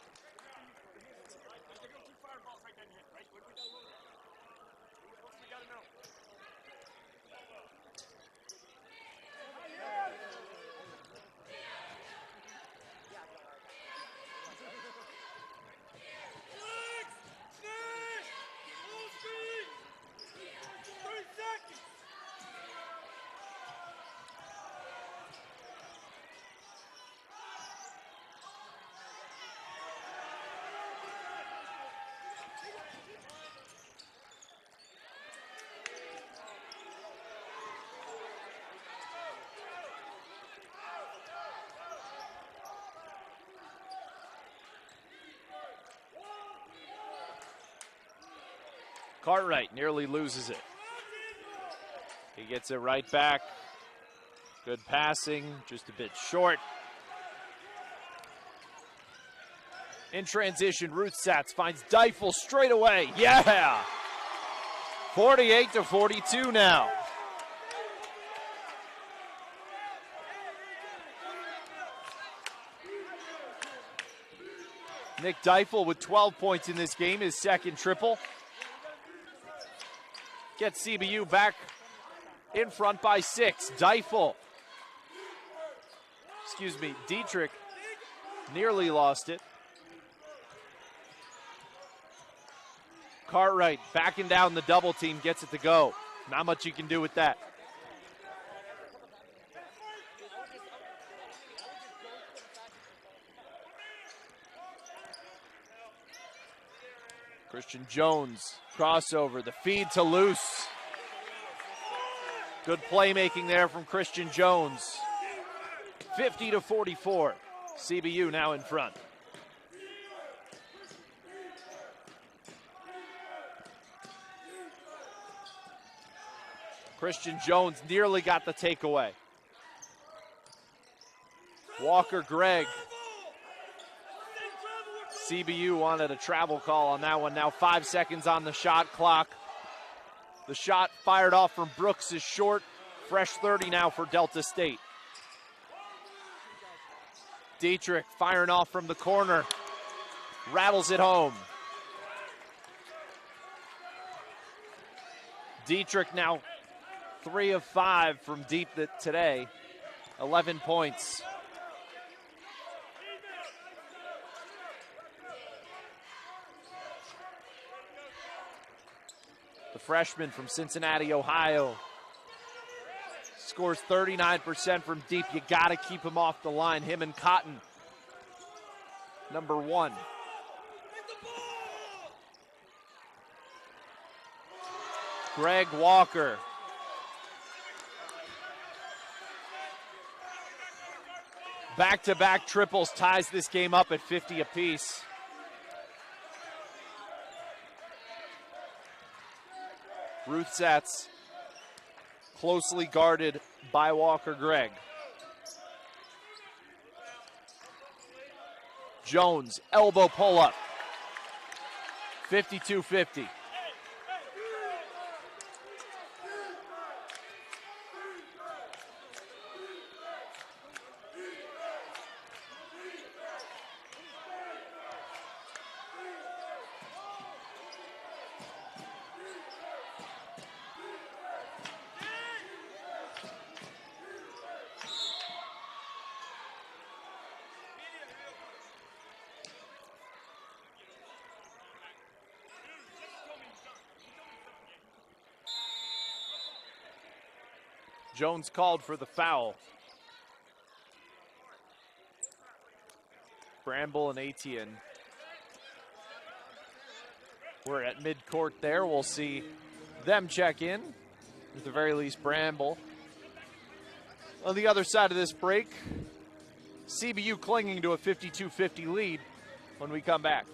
Cartwright nearly loses it. He gets it right back. Good passing, just a bit short. In transition, Ruthsatz finds Deifel straight away. Yeah! 48-42 now. Nick Deifel with 12 points in this game, his second triple. Gets CBU back in front by 6. Dietrich nearly lost it. Cartwright backing down the double team, gets it to go. Not much you can do with that. Christian Jones, crossover, the feed to Luce. Good playmaking there from Christian Jones. 50-44, CBU now in front. Christian Jones nearly got the takeaway. Walker Gregg. CBU wanted a travel call on that one. Now 5 seconds on the shot clock. The shot fired off from Brooks is short. Fresh 30 now for Delta State. Dietrich firing off from the corner. rattles it home. Dietrich now 3 of 5 from deep today, 11 points. The freshman from Cincinnati, Ohio, scores 39% from deep. You got to keep him off the line. Him and Cotton, number 1. Greg Walker. Back-to-back triples ties this game up at 50 apiece. Ruth Satz closely guarded by Walker Gregg. Jones, elbow pull-up. 52-50. Jones called for the foul. Bramble and Etienne. We're at midcourt there. We'll see them check in. At the very least, Bramble. On the other side of this break, CBU clinging to a 52-50 lead when we come back.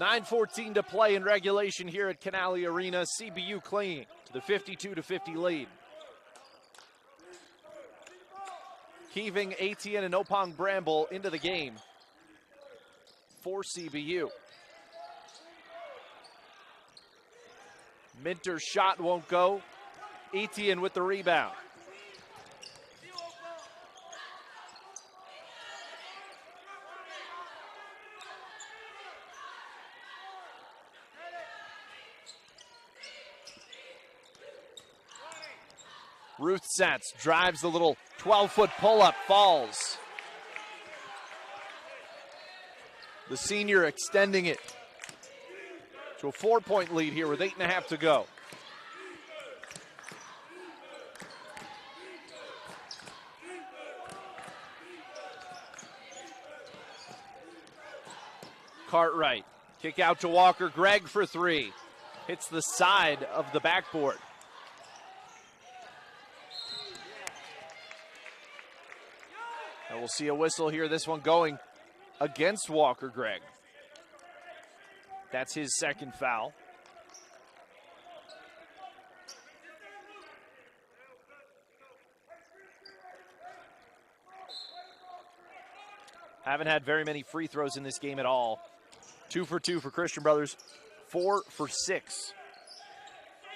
.9:14 to play in regulation here at Canali Arena. CBU clinging to the 52-50 lead. Heaving Etienne and Opong Bramble into the game for CBU. Minter's shot won't go. Etienne with the rebound. Ruth Satz drives the little 12-foot pull-up, falls. The senior extending it to a 4-point lead here with 8.5 to go. Cartwright, kick out to Walker Gregg for 3. Hits the side of the backboard. And we'll see a whistle here. This one going against Walker Gregg. That's his second foul. Haven't had very many free throws in this game at all. 2 for 2 for Christian Brothers. 4 for 6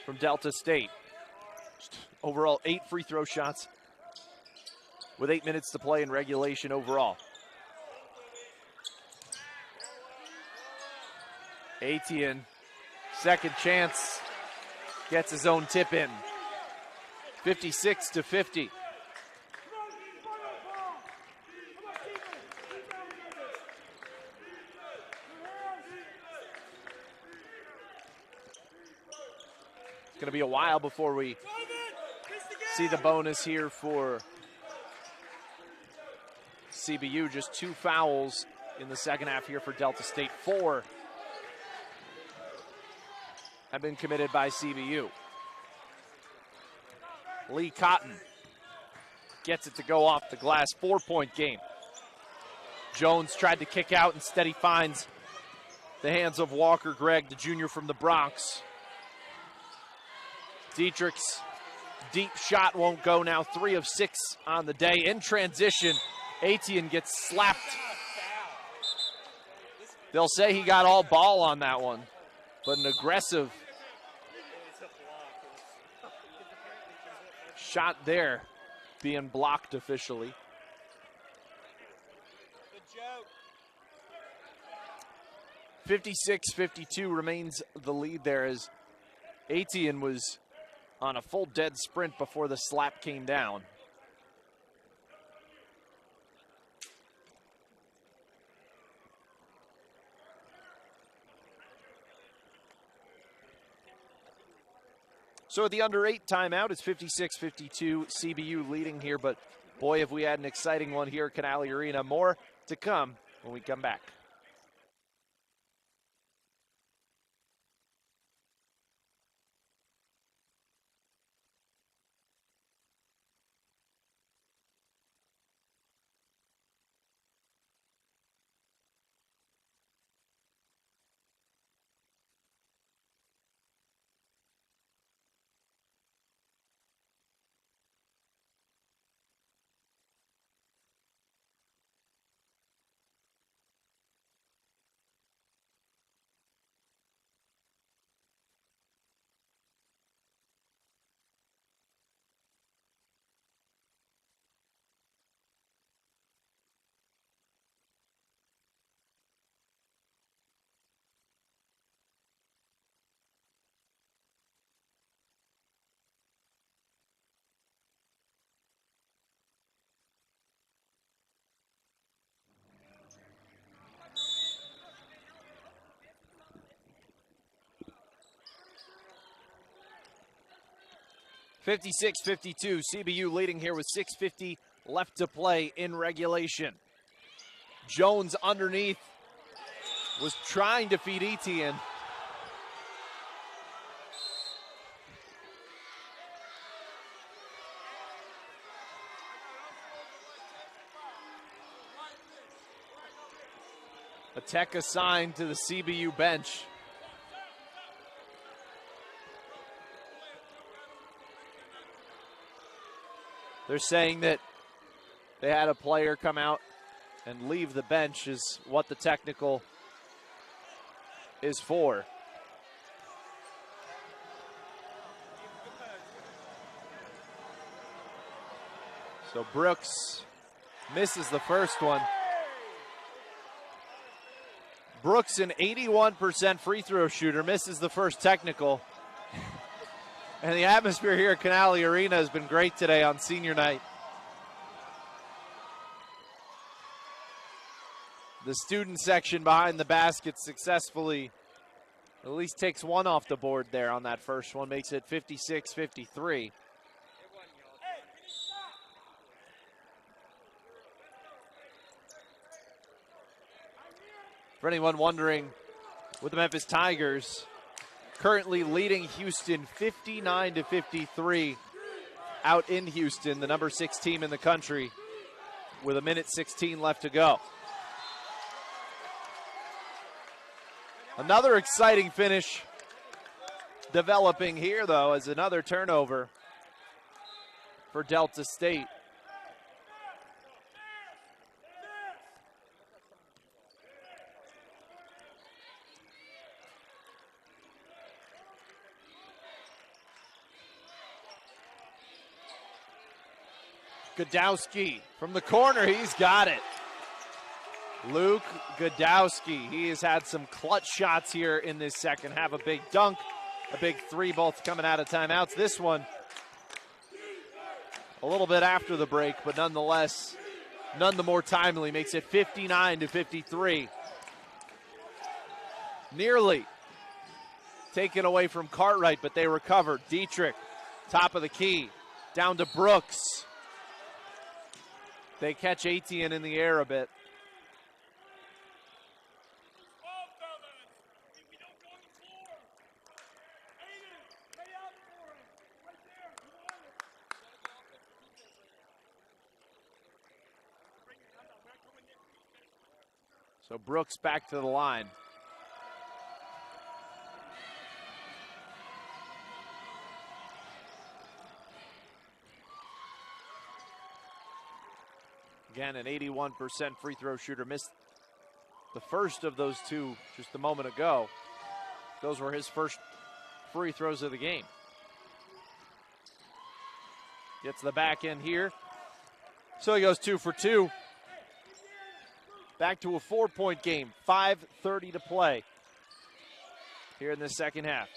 from Delta State. Just overall 8 free throw shots with 8 minutes to play in regulation overall. Etienne, second chance, gets his own tip in. 56-50. It's going to be a while before we see the bonus here for CBU. Just 2 fouls in the second half here for Delta State. 4 have been committed by CBU. Lee Cotton gets it to go off the glass. 4-point game. Jones tried to kick out. Instead, he finds the hands of Walker Gregg, the junior from the Bronx. Dietrich's deep shot won't go now. 3 of 6 on the day. In transition, Etienne gets slapped. They'll say he got all ball on that one, but an aggressive shot there being blocked officially. 56-52 remains the lead there as Etienne was on a full dead sprint before the slap came down. So at the under 8 timeout, it's 56-52, CBU leading here, but boy, have we had an exciting one here at Canale Arena. More to come when we come back. (56-52), CBU leading here with 6:50 left to play in regulation. Jones underneath was trying to feed Etienne. A tech assigned to the CBU bench. They're saying that they had a player come out and leave the bench is what the technical is for. So Brooks misses the first one. Brooks, an 81% free throw shooter, misses the first technical. And the atmosphere here at Canale Arena has been great today on senior night. The student section behind the basket successfully at least takes one off the board there on that first one, makes it 56-53. For anyone wondering, with the Memphis Tigers currently leading Houston 59-53 out in Houston, the number 6 team in the country, with 1:16 left to go. Another exciting finish developing here, though, as another turnover for Delta State. Godowski from the corner, he's got it. Luke Godowski, he has had some clutch shots here in this second half. A big dunk, a big three, both coming out of timeouts. This one a little bit after the break, but nonetheless, none the more timely. Makes it 59-53. Nearly taken away from Cartwright, but they recovered. Dietrich, top of the key, down to Brooks. They catch Etienne in the air a bit. So Brooks back to the line. Again, an 81% free throw shooter. Missed the first of those two just a moment ago. Those were his first free throws of the game. Gets the back end here. So he goes 2 for 2. Back to a 4-point game. 5:30 to play here in the second half.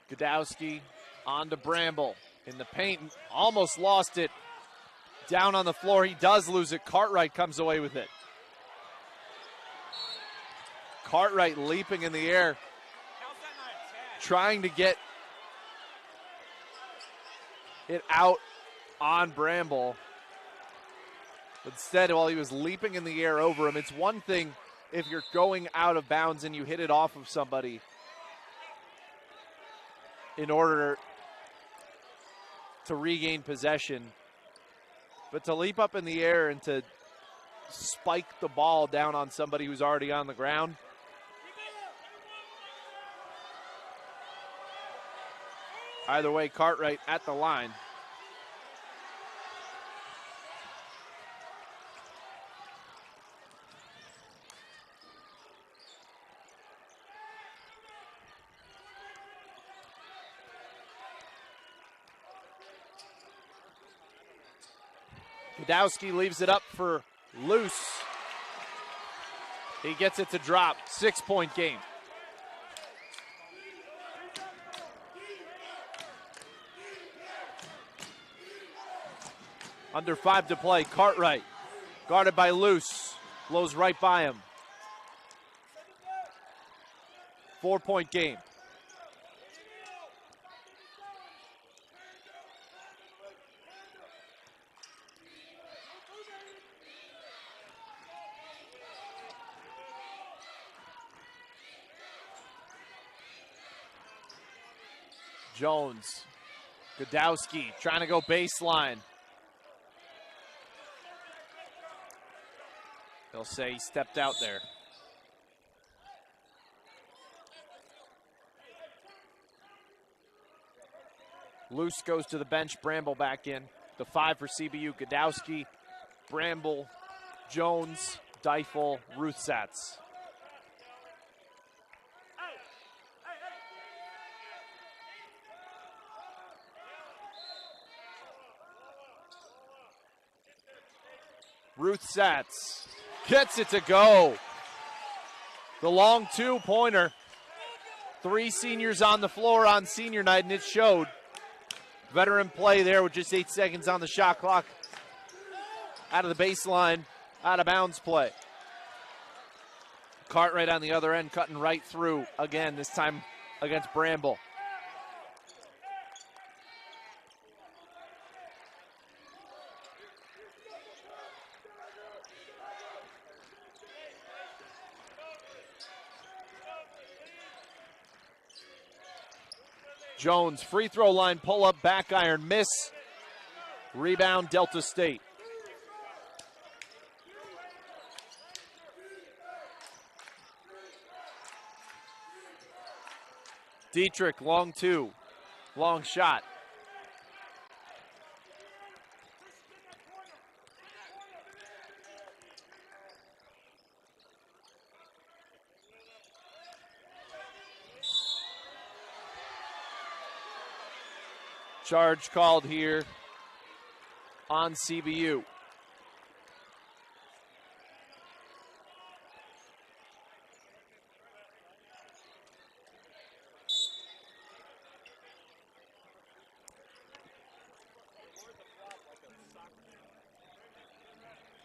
Godowski on to Bramble in the paint. Almost lost it. Down on the floor. He does lose it. Cartwright comes away with it. Cartwright leaping in the air, trying to get it out on Bramble. Instead, while he was leaping in the air over him, it's one thing if you're going out of bounds and you hit it off of somebody in order to regain possession. But to leap up in the air and to spike the ball down on somebody who's already on the ground. Either way, Cartwright at the line. Godowski leaves it up for Luce. He gets it to drop. 6-point game. Under 5 to play. Cartwright guarded by Luce. Blows right by him. 4-point game. Jones, Godowski trying to go baseline. They'll say he stepped out there. Luce goes to the bench, Bramble back in. The 5 for CBU, Godowski, Bramble, Jones, Deifel, Ruthsatz. Ruthsatz gets it to go. The long 2-pointer. 3 seniors on the floor on senior night, and it showed. Veteran play there with just 8 seconds on the shot clock. Out of the baseline, out of bounds play. Cartwright on the other end, cutting right through again, this time against Bramble. Jones, free throw line, pull up, back iron, miss. Rebound, Delta State. Dietrich, long 2, long shot. Charge called here on CBU.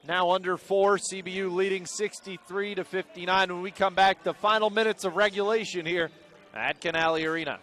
Now under 4, CBU leading 63 to 59. When we come back, the final minutes of regulation here at Canale Arena.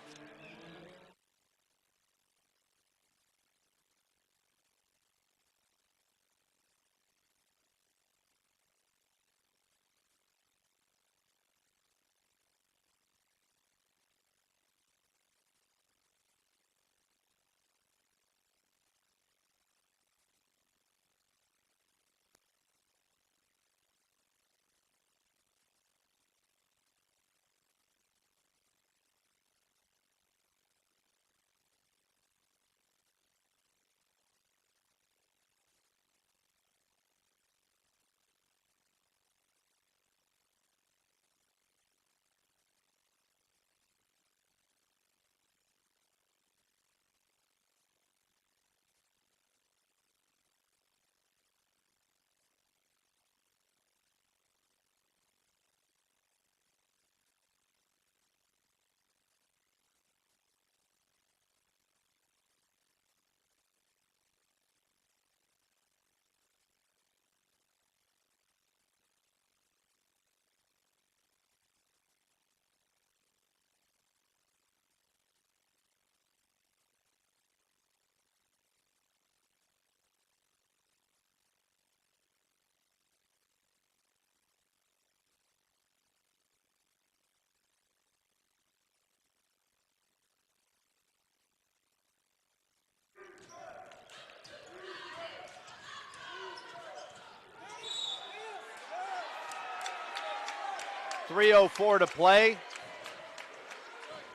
.304 to play.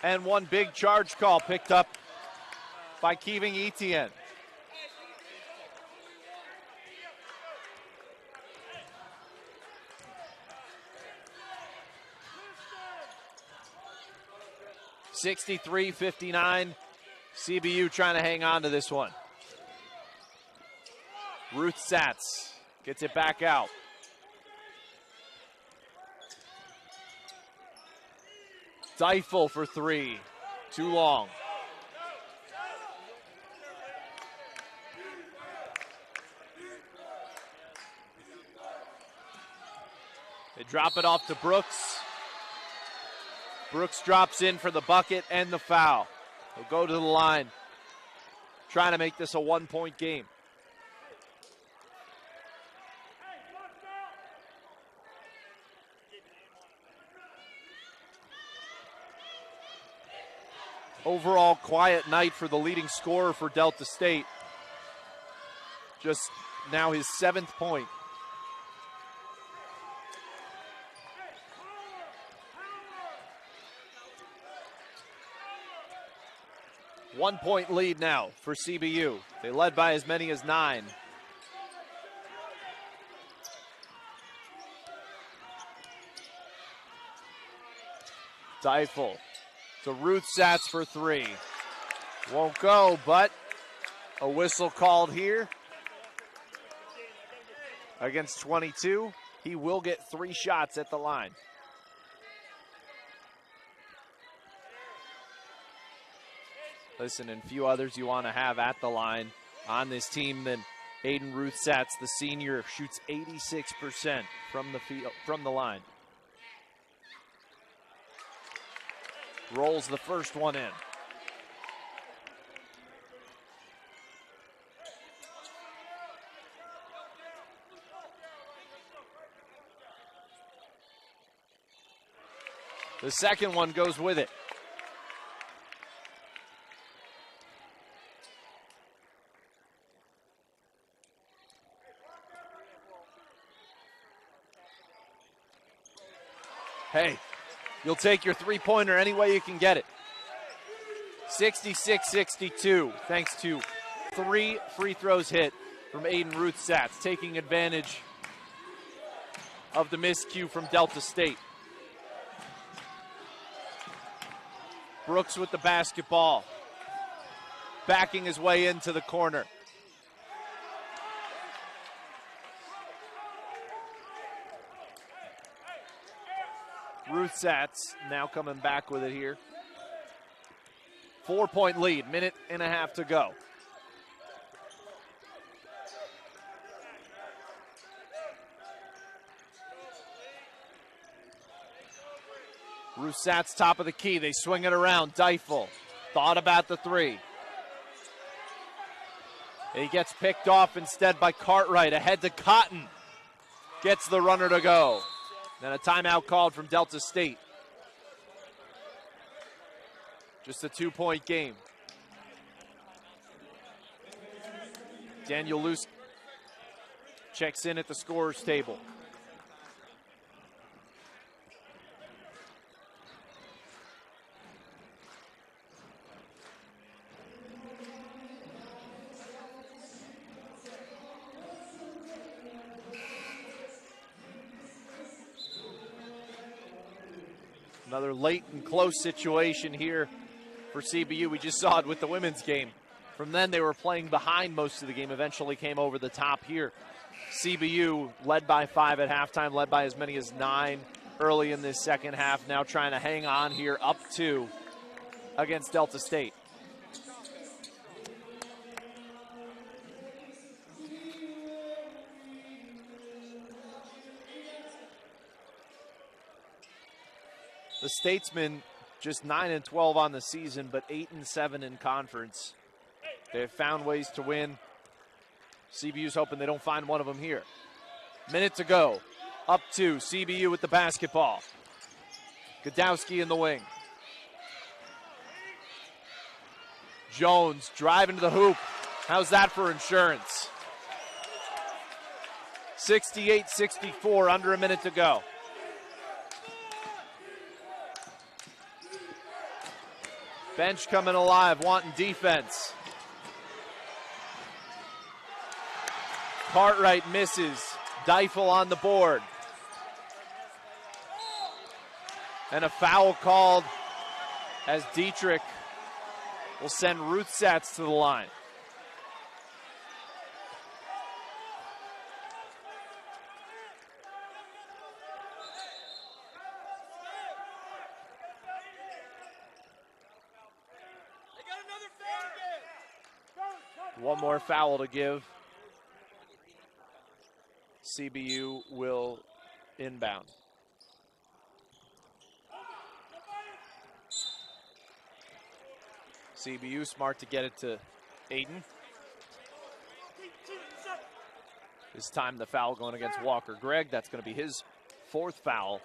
And one big charge call picked up by Keeving Etienne. (63-59). CBU trying to hang on to this one. Ruth Satz gets it back out. Deifel for 3. Too long. They drop it off to Brooks. Brooks drops in for the bucket and the foul. He'll go to the line, trying to make this a one-point game. Overall quiet night for the leading scorer for Delta State. Just now his 7th point. One-point lead now for CBU. They led by as many as 9. Deifel to Ruth Satz for 3. Won't go, but a whistle called here against 22. He will get 3 shots at the line. Listen, and few others you want to have at the line on this team than Aiden Ruth Satz, the senior, shoots 86% from the field, from the line. Rolls the first one in. The second one goes with it. Hey, you'll take your three-pointer any way you can get it. 66-62, thanks to 3 free throws hit from Aiden Ruth Satz, taking advantage of the miscue from Delta State. Brooks with the basketball, backing his way into the corner. Ruth Satz now coming back with it here. 4-point lead, 1.5 minutes to go. Roussat's top of the key. They swing it around. Deifel thought about the three. He gets picked off instead by Cartwright. Ahead to Cotton. Gets the runner to go. Then a timeout called from Delta State. Just a 2-point game. Daniel Luce checks in at the scorer's table. Another late and close situation here for CBU. We just saw it with the women's game. From then, they were playing behind most of the game, eventually came over the top here. CBU led by 5 at halftime, led by as many as 9 early in this second half, now trying to hang on here up 2 against Delta State. The Statesmen just 9-12 on the season, but 8-7 in conference. They've found ways to win. CBU's hoping they don't find one of them here. Minute to go. Up 2, CBU with the basketball. Godowski in the wing. Jones driving to the hoop. How's that for insurance? 68-64, under a minute to go. Bench coming alive, wanting defense. Cartwright misses. Deifel on the board. And a foul called as Dietrich will send Roussats to the line. One more foul to give. CBU will inbound. CBU smart to get it to Aiden. This time the foul going against Walker Gregg. That's going to be his 4th foul.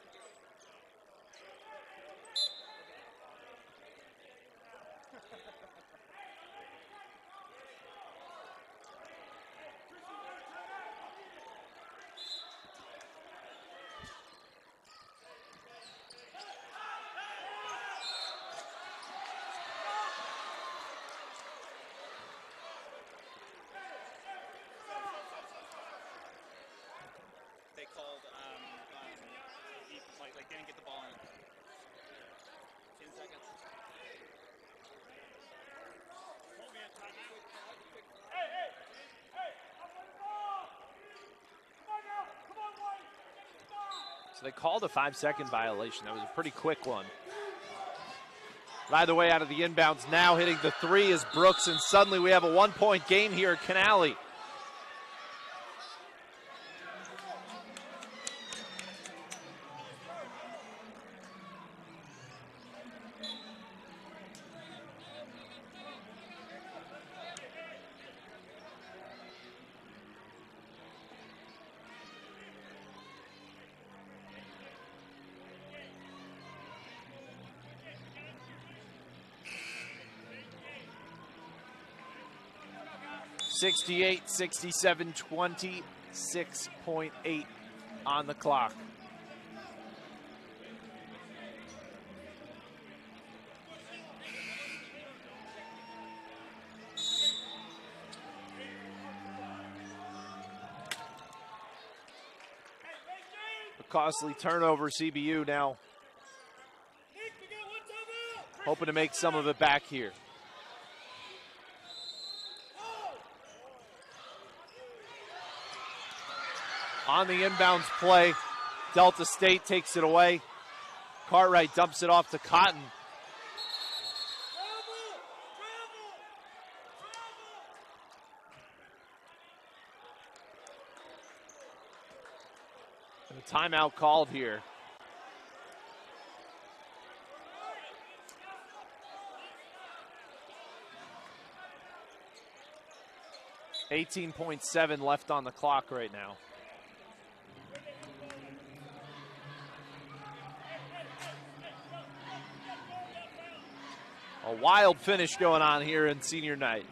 Didn't get the ball in. 10 seconds. So they called a 5-second violation. That was a pretty quick one. By the way, out of the inbounds now, hitting the 3 is Brooks, and suddenly we have a 1-point game here at Canale. (68, 67, 26.8 on the clock. A costly turnover. CBU now hoping to make some of it back here. On the inbounds play, Delta State takes it away. Cartwright dumps it off to Cotton. And a timeout called here. 18.7 left on the clock right now. A wild finish going on here in senior night.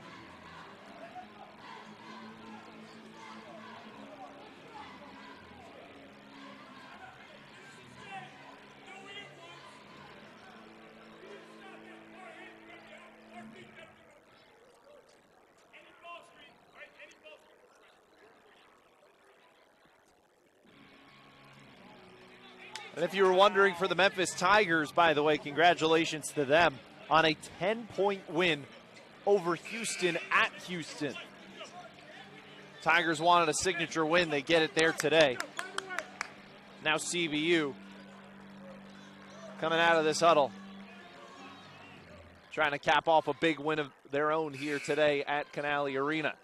And if you were wondering for the Memphis Tigers, by the way, congratulations to them on a 10-point win over Houston at Houston. Tigers wanted a signature win. They get it there today. Now CBU coming out of this huddle, trying to cap off a big win of their own here today at Canali Arena.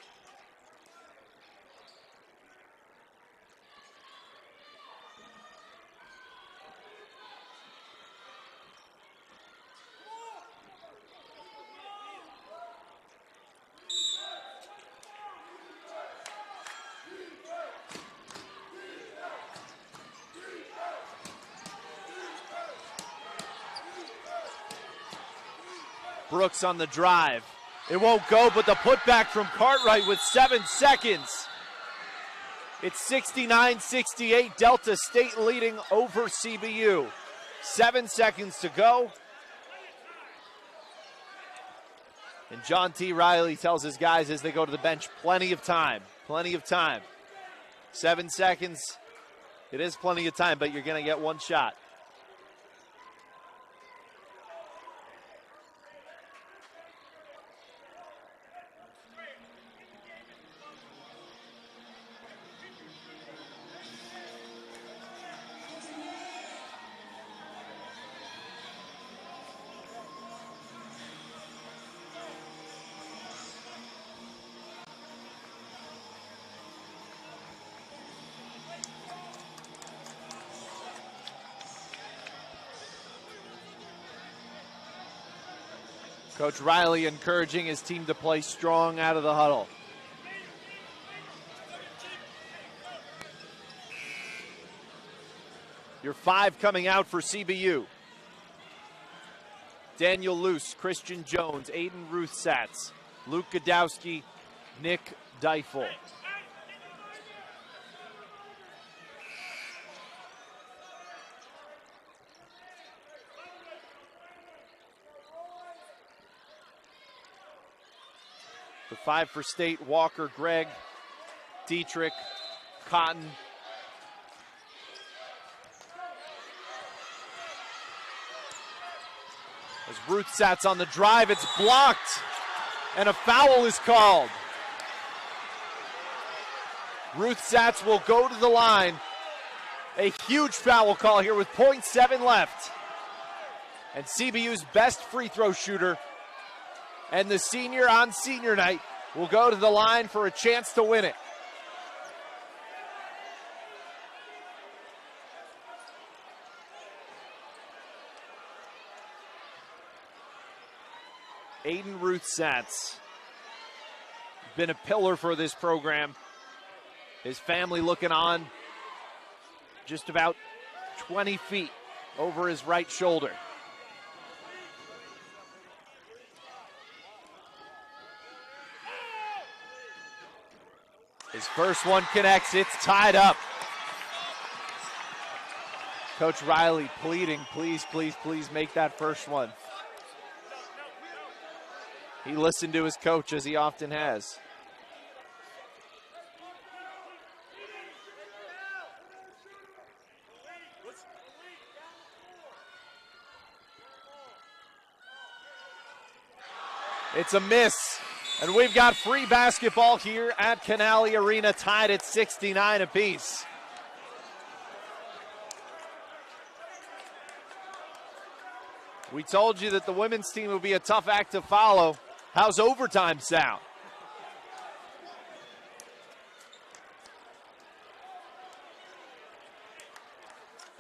Brooks on the drive. It won't go, but the putback from Cartwright with 7 seconds. It's 69-68, Delta State leading over CBU. 7 seconds to go. And John T. Riley tells his guys as they go to the bench, plenty of time, plenty of time. 7 seconds, it is plenty of time, but you're going to get one shot. Coach Riley encouraging his team to play strong out of the huddle. Your 5 coming out for CBU. Daniel Luce, Christian Jones, Aiden Ruthsatz, Luke Godowski, Nick Deifel. The 5 for State, Walker, Gregg, Dietrich, Cotton. As Ruthsatz on the drive, it's blocked, and a foul is called. Ruthsatz will go to the line. A huge foul call here with 0.7 left. And CBU's best free throw shooter and the senior on senior night will go to the line for a chance to win it. Aiden Ruthsatz, been a pillar for this program. His family looking on, just about 20 feet over his right shoulder. His first one connects, it's tied up. Coach Riley pleading, please, please, please make that first one. He listened to his coach as he often has. It's a miss. And we've got free basketball here at Canali Arena, tied at 69 apiece. We told you that the women's team would be a tough act to follow. How's overtime sound?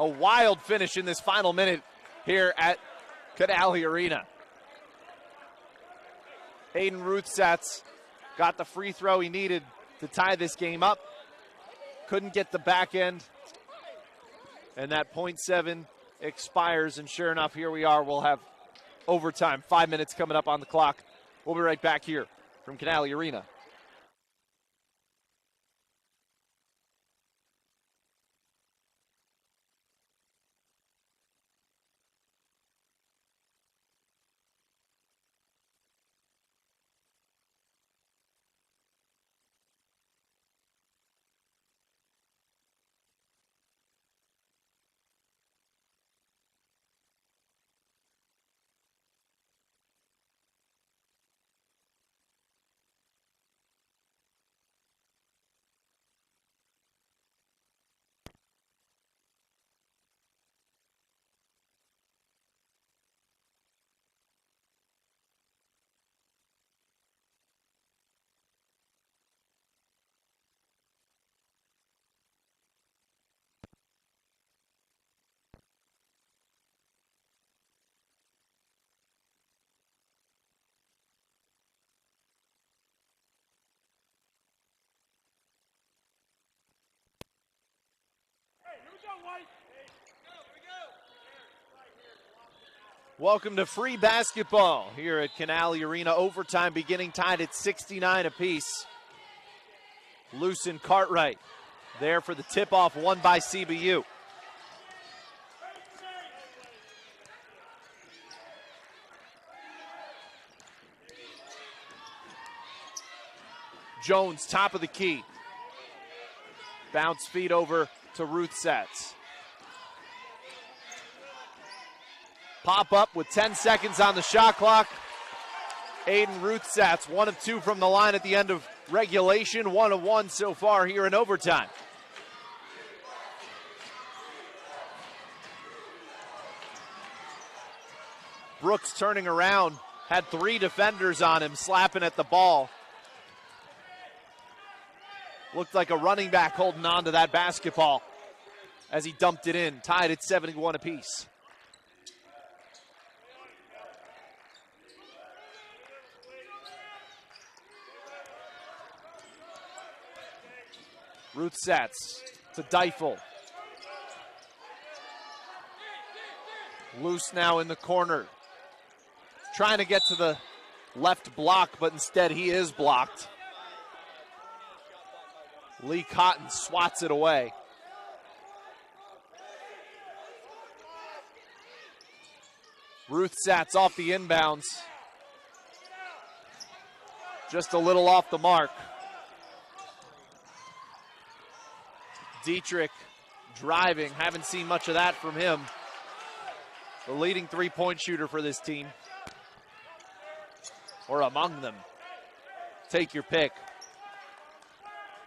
A wild finish in this final minute here at Canali Arena. Aiden Ruthsatz got the free throw he needed to tie this game up. Couldn't get the back end. And that .7 expires, and sure enough, here we are. We'll have overtime. 5 minutes coming up on the clock. We'll be right back here from Canale Arena. Welcome to free basketball here at Canale Arena. Overtime beginning, tied at 69 apiece. Luce and Cartwright there for the tip-off, won by CBU. Jones, top of the key. Bounce feed over to Ruthsatz. Pop up with 10 seconds on the shot clock. Aiden Ruthsatz, 1 of 2 from the line at the end of regulation, 1 of 1 so far here in overtime. Brooks turning around, had 3 defenders on him, slapping at the ball. Looked like a running back holding on to that basketball as he dumped it in, tied at 71 apiece. Ruthsatz to Deifel. Luce now in the corner. Trying to get to the left block, but instead he is blocked. Lee Cotton swats it away. Ruthsatz off the inbounds. Just a little off the mark. Dietrich driving, haven't seen much of that from him. The leading three-point shooter for this team. Or among them. Take your pick.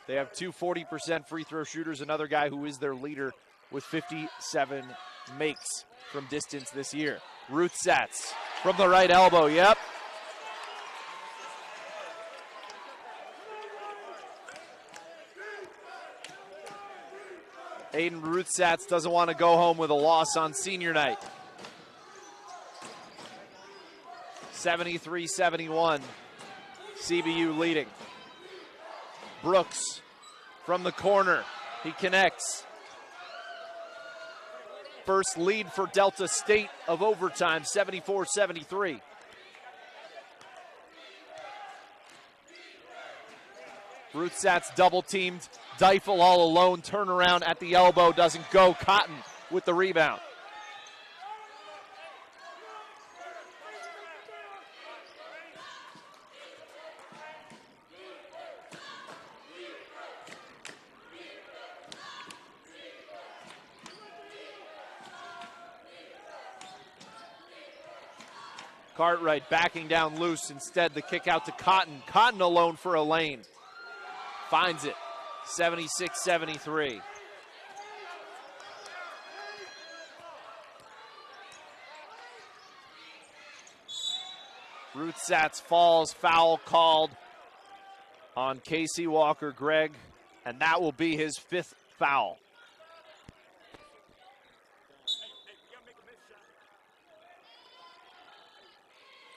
They have 2 40% free throw shooters, another guy who is their leader with 57 makes from distance this year. Ruthsatz from the right elbow, yep. Aiden Ruthsatz doesn't want to go home with a loss on senior night. 73-71, CBU leading. Brooks from the corner, he connects. First lead for Delta State of overtime, 74-73. Ruthsatz double teamed, Deifel all alone, turnaround at the elbow, doesn't go. Cotton with the rebound. Cartwright backing down loose. Instead, the kick out to Cotton. Cotton alone for a lane. Finds it. 76-73. Ruthsatz falls. Foul called on Casey Walker-Gregg, and that will be his 5th foul.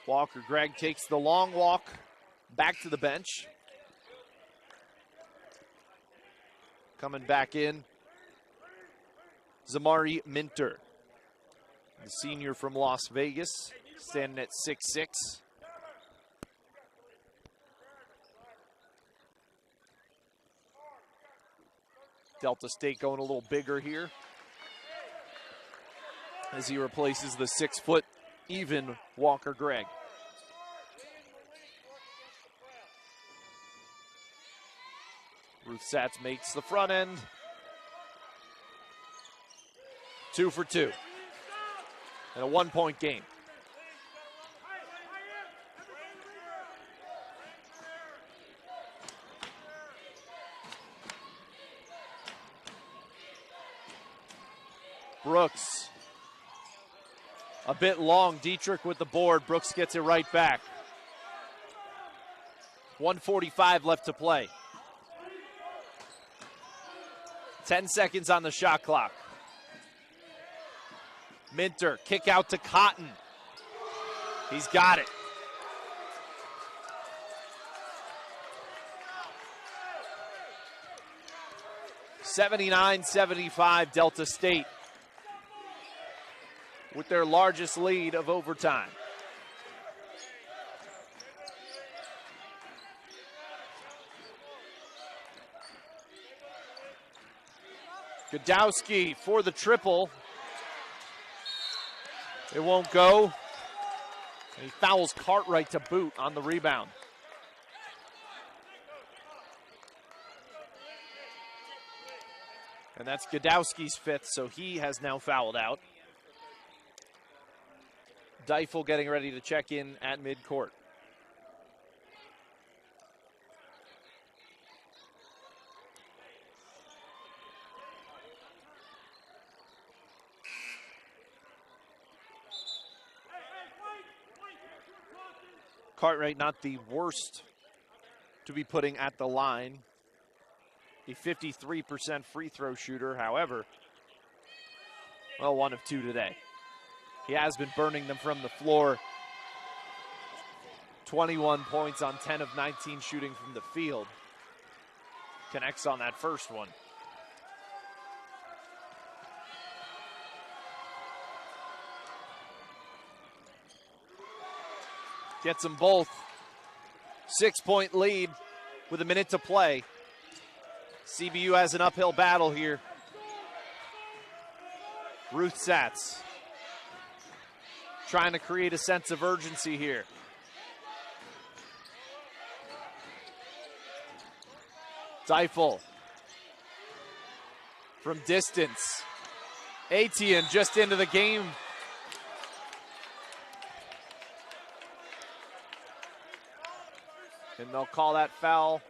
Walker-Gregg takes the long walk back to the bench. Coming back in, Zamari Minter, the senior from Las Vegas, standing at 6'6". Delta State going a little bigger here as he replaces the 6-foot even Walker Gregg. Ruth Satz makes the front end. 2 for 2. And a 1-point game. Brooks. A bit long. Dietrich with the board. Brooks gets it right back. 1:45 left to play. 10 seconds on the shot clock. Minter, kick out to Cotton. He's got it. (79-75) Delta State with their largest lead of overtime. Godowski for the triple. It won't go. And he fouls Cartwright to boot on the rebound. And that's Godowski's 5th, so he has now fouled out. Deifel getting ready to check in at midcourt. Cartwright not the worst to be putting at the line. A 53% free throw shooter, however, well, 1 of 2 today. He has been burning them from the floor. 21 points on 10 of 19 shooting from the field. Connects on that first one. Gets them both. 6-point lead with a minute to play. CBU has an uphill battle here. Ruth Satz trying to create a sense of urgency here. Deifel from distance. Etienne just into the game. And they'll call that foul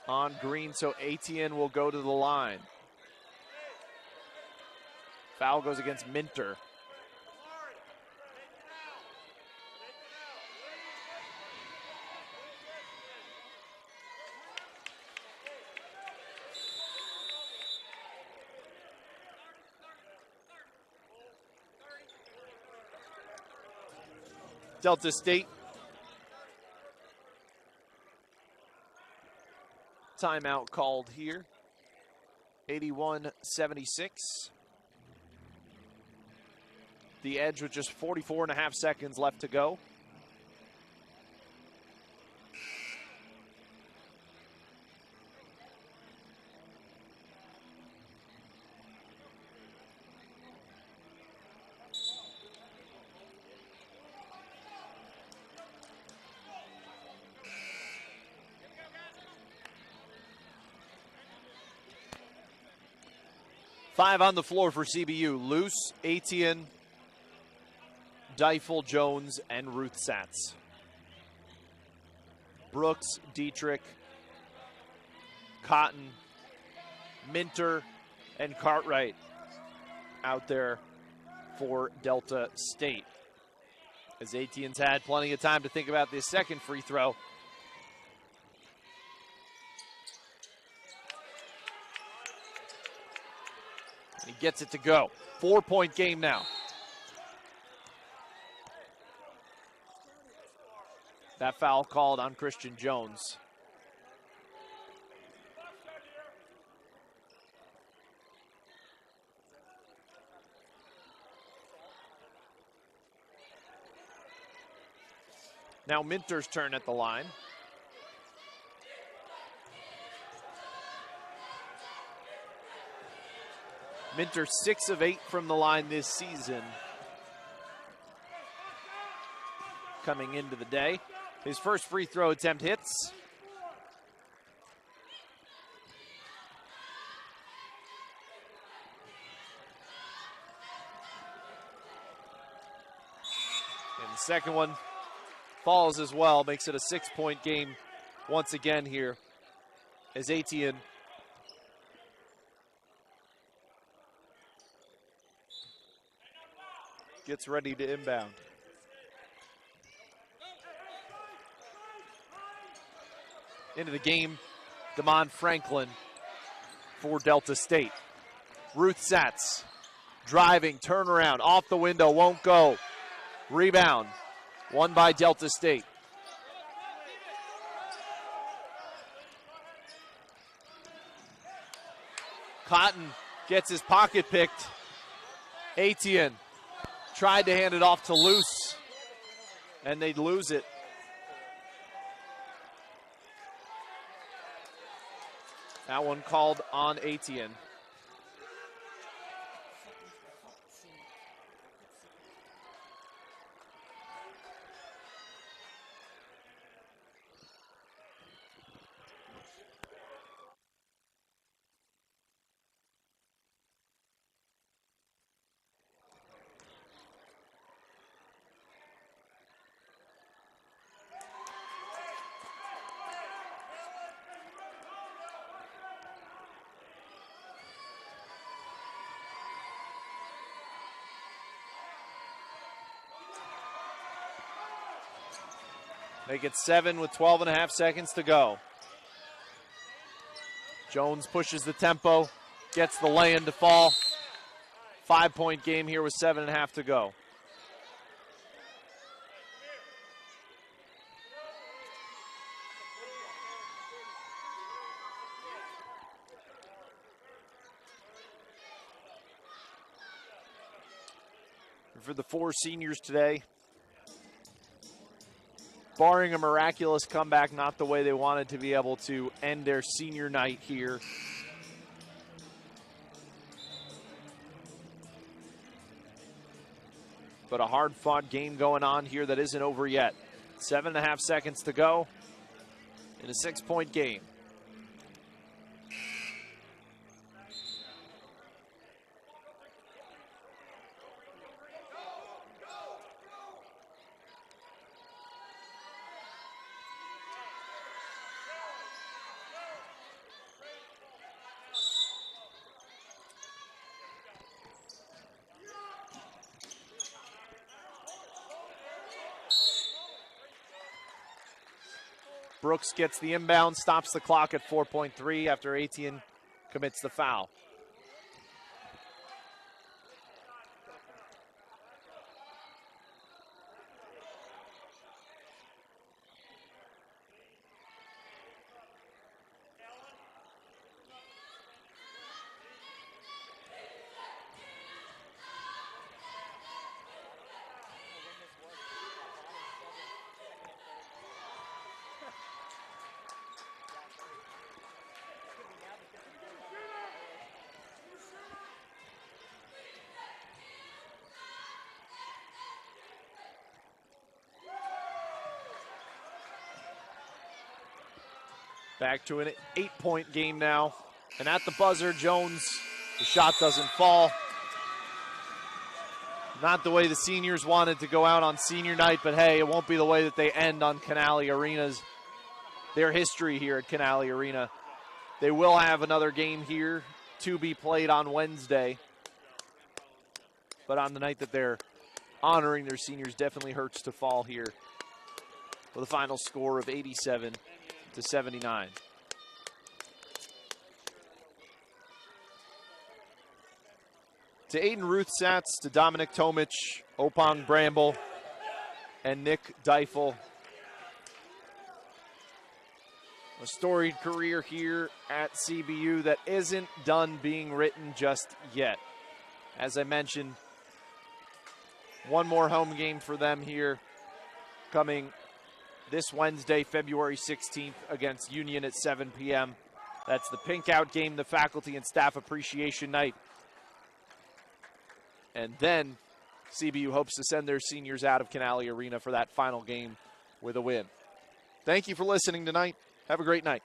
on Green, so Etienne will go to the line. Foul goes against Minter. Delta State. Timeout called here. 81-76. The Edge with just 44.5 seconds left to go. Five on the floor for CBU. Luce, Etienne, Deifel, Jones, and Ruth Satz. Brooks, Dietrich, Cotton, Minter, and Cartwright out there for Delta State. As Etienne's had plenty of time to think about this second free throw. He gets it to go. 4-point game now. That foul called on Christian Jones. Now Minter's turn at the line. Minter 6 of 8 from the line this season. Coming into the day. His first free throw attempt hits. And the second one falls as well, makes it a 6-point game once again here as Etienne gets ready to inbound. Into the game, Damon Franklin for Delta State. Ruth Satz driving, turnaround, off the window, won't go. Rebound, won by Delta State. Cotton gets his pocket picked. Etienne tried to hand it off to Luce, and they'd lose it. That one called on Etienne. Make it 7 with 12 and a half seconds to go. Jones pushes the tempo, gets the lay-in to fall. 5-point game here with 7.5 to go. For the 4 seniors today, barring a miraculous comeback, not the way they wanted to be able to end their senior night here. But a hard-fought game going on here that isn't over yet. 7.5 seconds to go in a 6-point game. Brooks gets the inbound, stops the clock at 4.3 after Etienne commits the foul. Back to an 8-point game now. And at the buzzer, Jones, the shot doesn't fall. Not the way the seniors wanted to go out on senior night, but hey, it won't be the way that they end on Canale Arena's, their history here at Canale Arena. They will have another game here to be played on Wednesday. But on the night that they're honoring their seniors, definitely hurts to fall here with a final score of 87 to 79. To Aiden Ruth Satz, to Dominic Tomic, Opong Bramble, and Nick Deifel. A storied career here at CBU that isn't done being written just yet. As I mentioned, one more home game for them here coming this Wednesday, February 16th, against Union at 7 p.m. That's the Pink Out game, the Faculty and Staff Appreciation Night. And then CBU hopes to send their seniors out of Canale Arena for that final game with a win. Thank you for listening tonight. Have a great night.